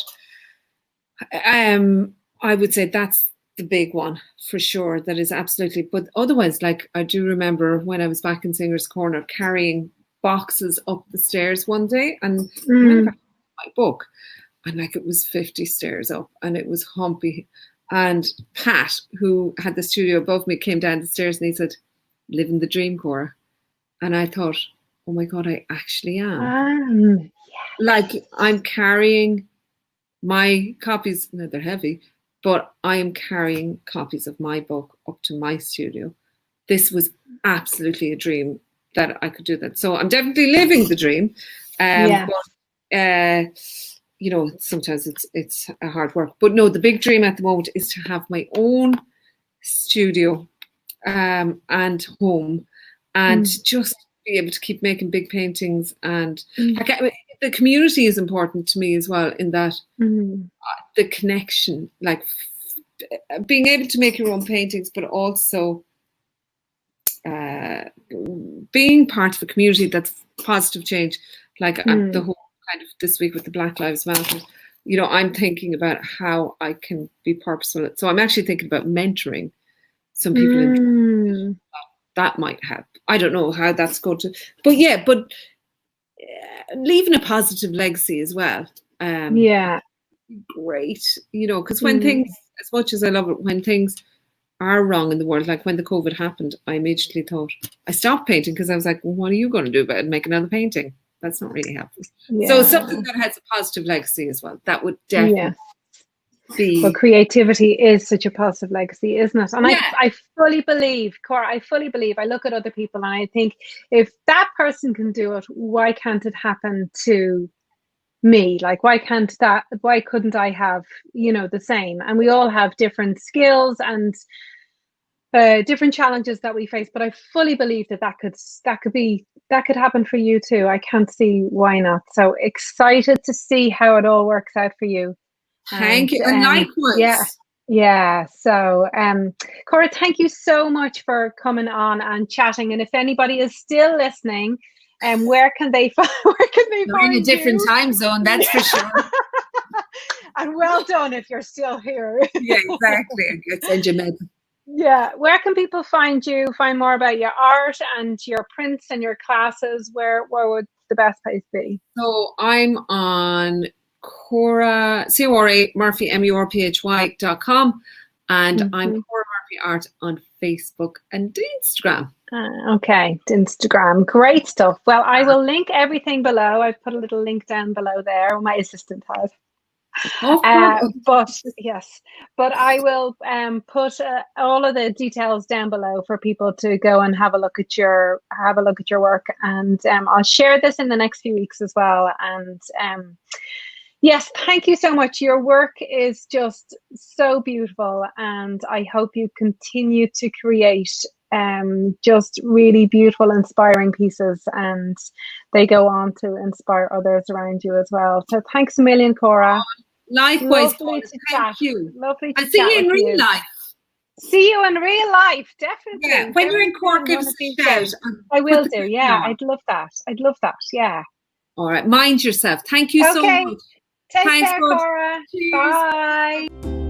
I would say that's the big one for sure. That is absolutely. But otherwise, like, I do remember when I was back in Singer's Corner carrying boxes up the stairs one day, and my book, and like, it was 50 stairs up, and it was humpy. And Pat, who had the studio above me, came down the stairs and he said, "Living the dream, Cora." And I thought, oh my God, I actually am. Like, I'm carrying my copies, no, they're heavy, but I am carrying copies of my book up to my studio. This was absolutely a dream that I could do that. So I'm definitely living the dream. But, you know, sometimes it's a hard work. But no, the big dream at the moment is to have my own studio and home, and just be able to keep making big paintings. And the community is important to me as well, in that the connection, like being able to make your own paintings, but also being part of a community that's positive change, like the whole kind of this week with the Black Lives Matter. You know, I'm thinking about how I can be purposeful. So I'm actually thinking about mentoring some people in that might help. I don't know how that's going to, but yeah, but leaving a positive legacy as well. Great, you know, because when things, as much as I love it, when things are wrong in the world, like when the COVID happened, I immediately thought, I stopped painting because I was like, well, what are you going to do about it? Make another painting? That's not really helpful. So something that has a positive legacy as well, that would definitely be. Well, creativity is such a positive legacy, isn't it? And I fully believe, Cora, I fully believe, I look at other people and I think, if that person can do it, why can't it happen to me? Like, why couldn't I have, you know, the same? And we all have different skills and different challenges that we face, but I fully believe that could happen for you too. I can't see why not. So excited to see how it all works out for you. Thank you, and likewise. Yeah. So, Cora, thank you so much for coming on and chatting. And if anybody is still listening, where can they find? You're in a different time zone, that's for sure. And well done if you're still here. Yeah, exactly. I'll send you a message. Yeah, where can people find you, find more about your art and your prints and your classes? Where would the best place be? So I'm on Cora Murphy, MURPHY.com, and I'm Cora Murphy Art on Facebook and Instagram. Okay, Instagram. Great stuff. Well, I will link everything below. I've put a little link down below there. My assistant has. But I will put all of the details down below for people to go and have a look at your work, and I'll share this in the next few weeks as well. And yes, thank you so much. Your work is just so beautiful, and I hope you continue to create just really beautiful, inspiring pieces, and they go on to inspire others around you as well. So thanks a million, Cora. Likewise, thank you. Lovely to see you in real life. See you in real life, definitely. Yeah, when you're in Cork, give us a shout. I will do. Yeah, I'd love that. Yeah. All right, mind yourself. Thank you so much. Take care, Cora. Bye.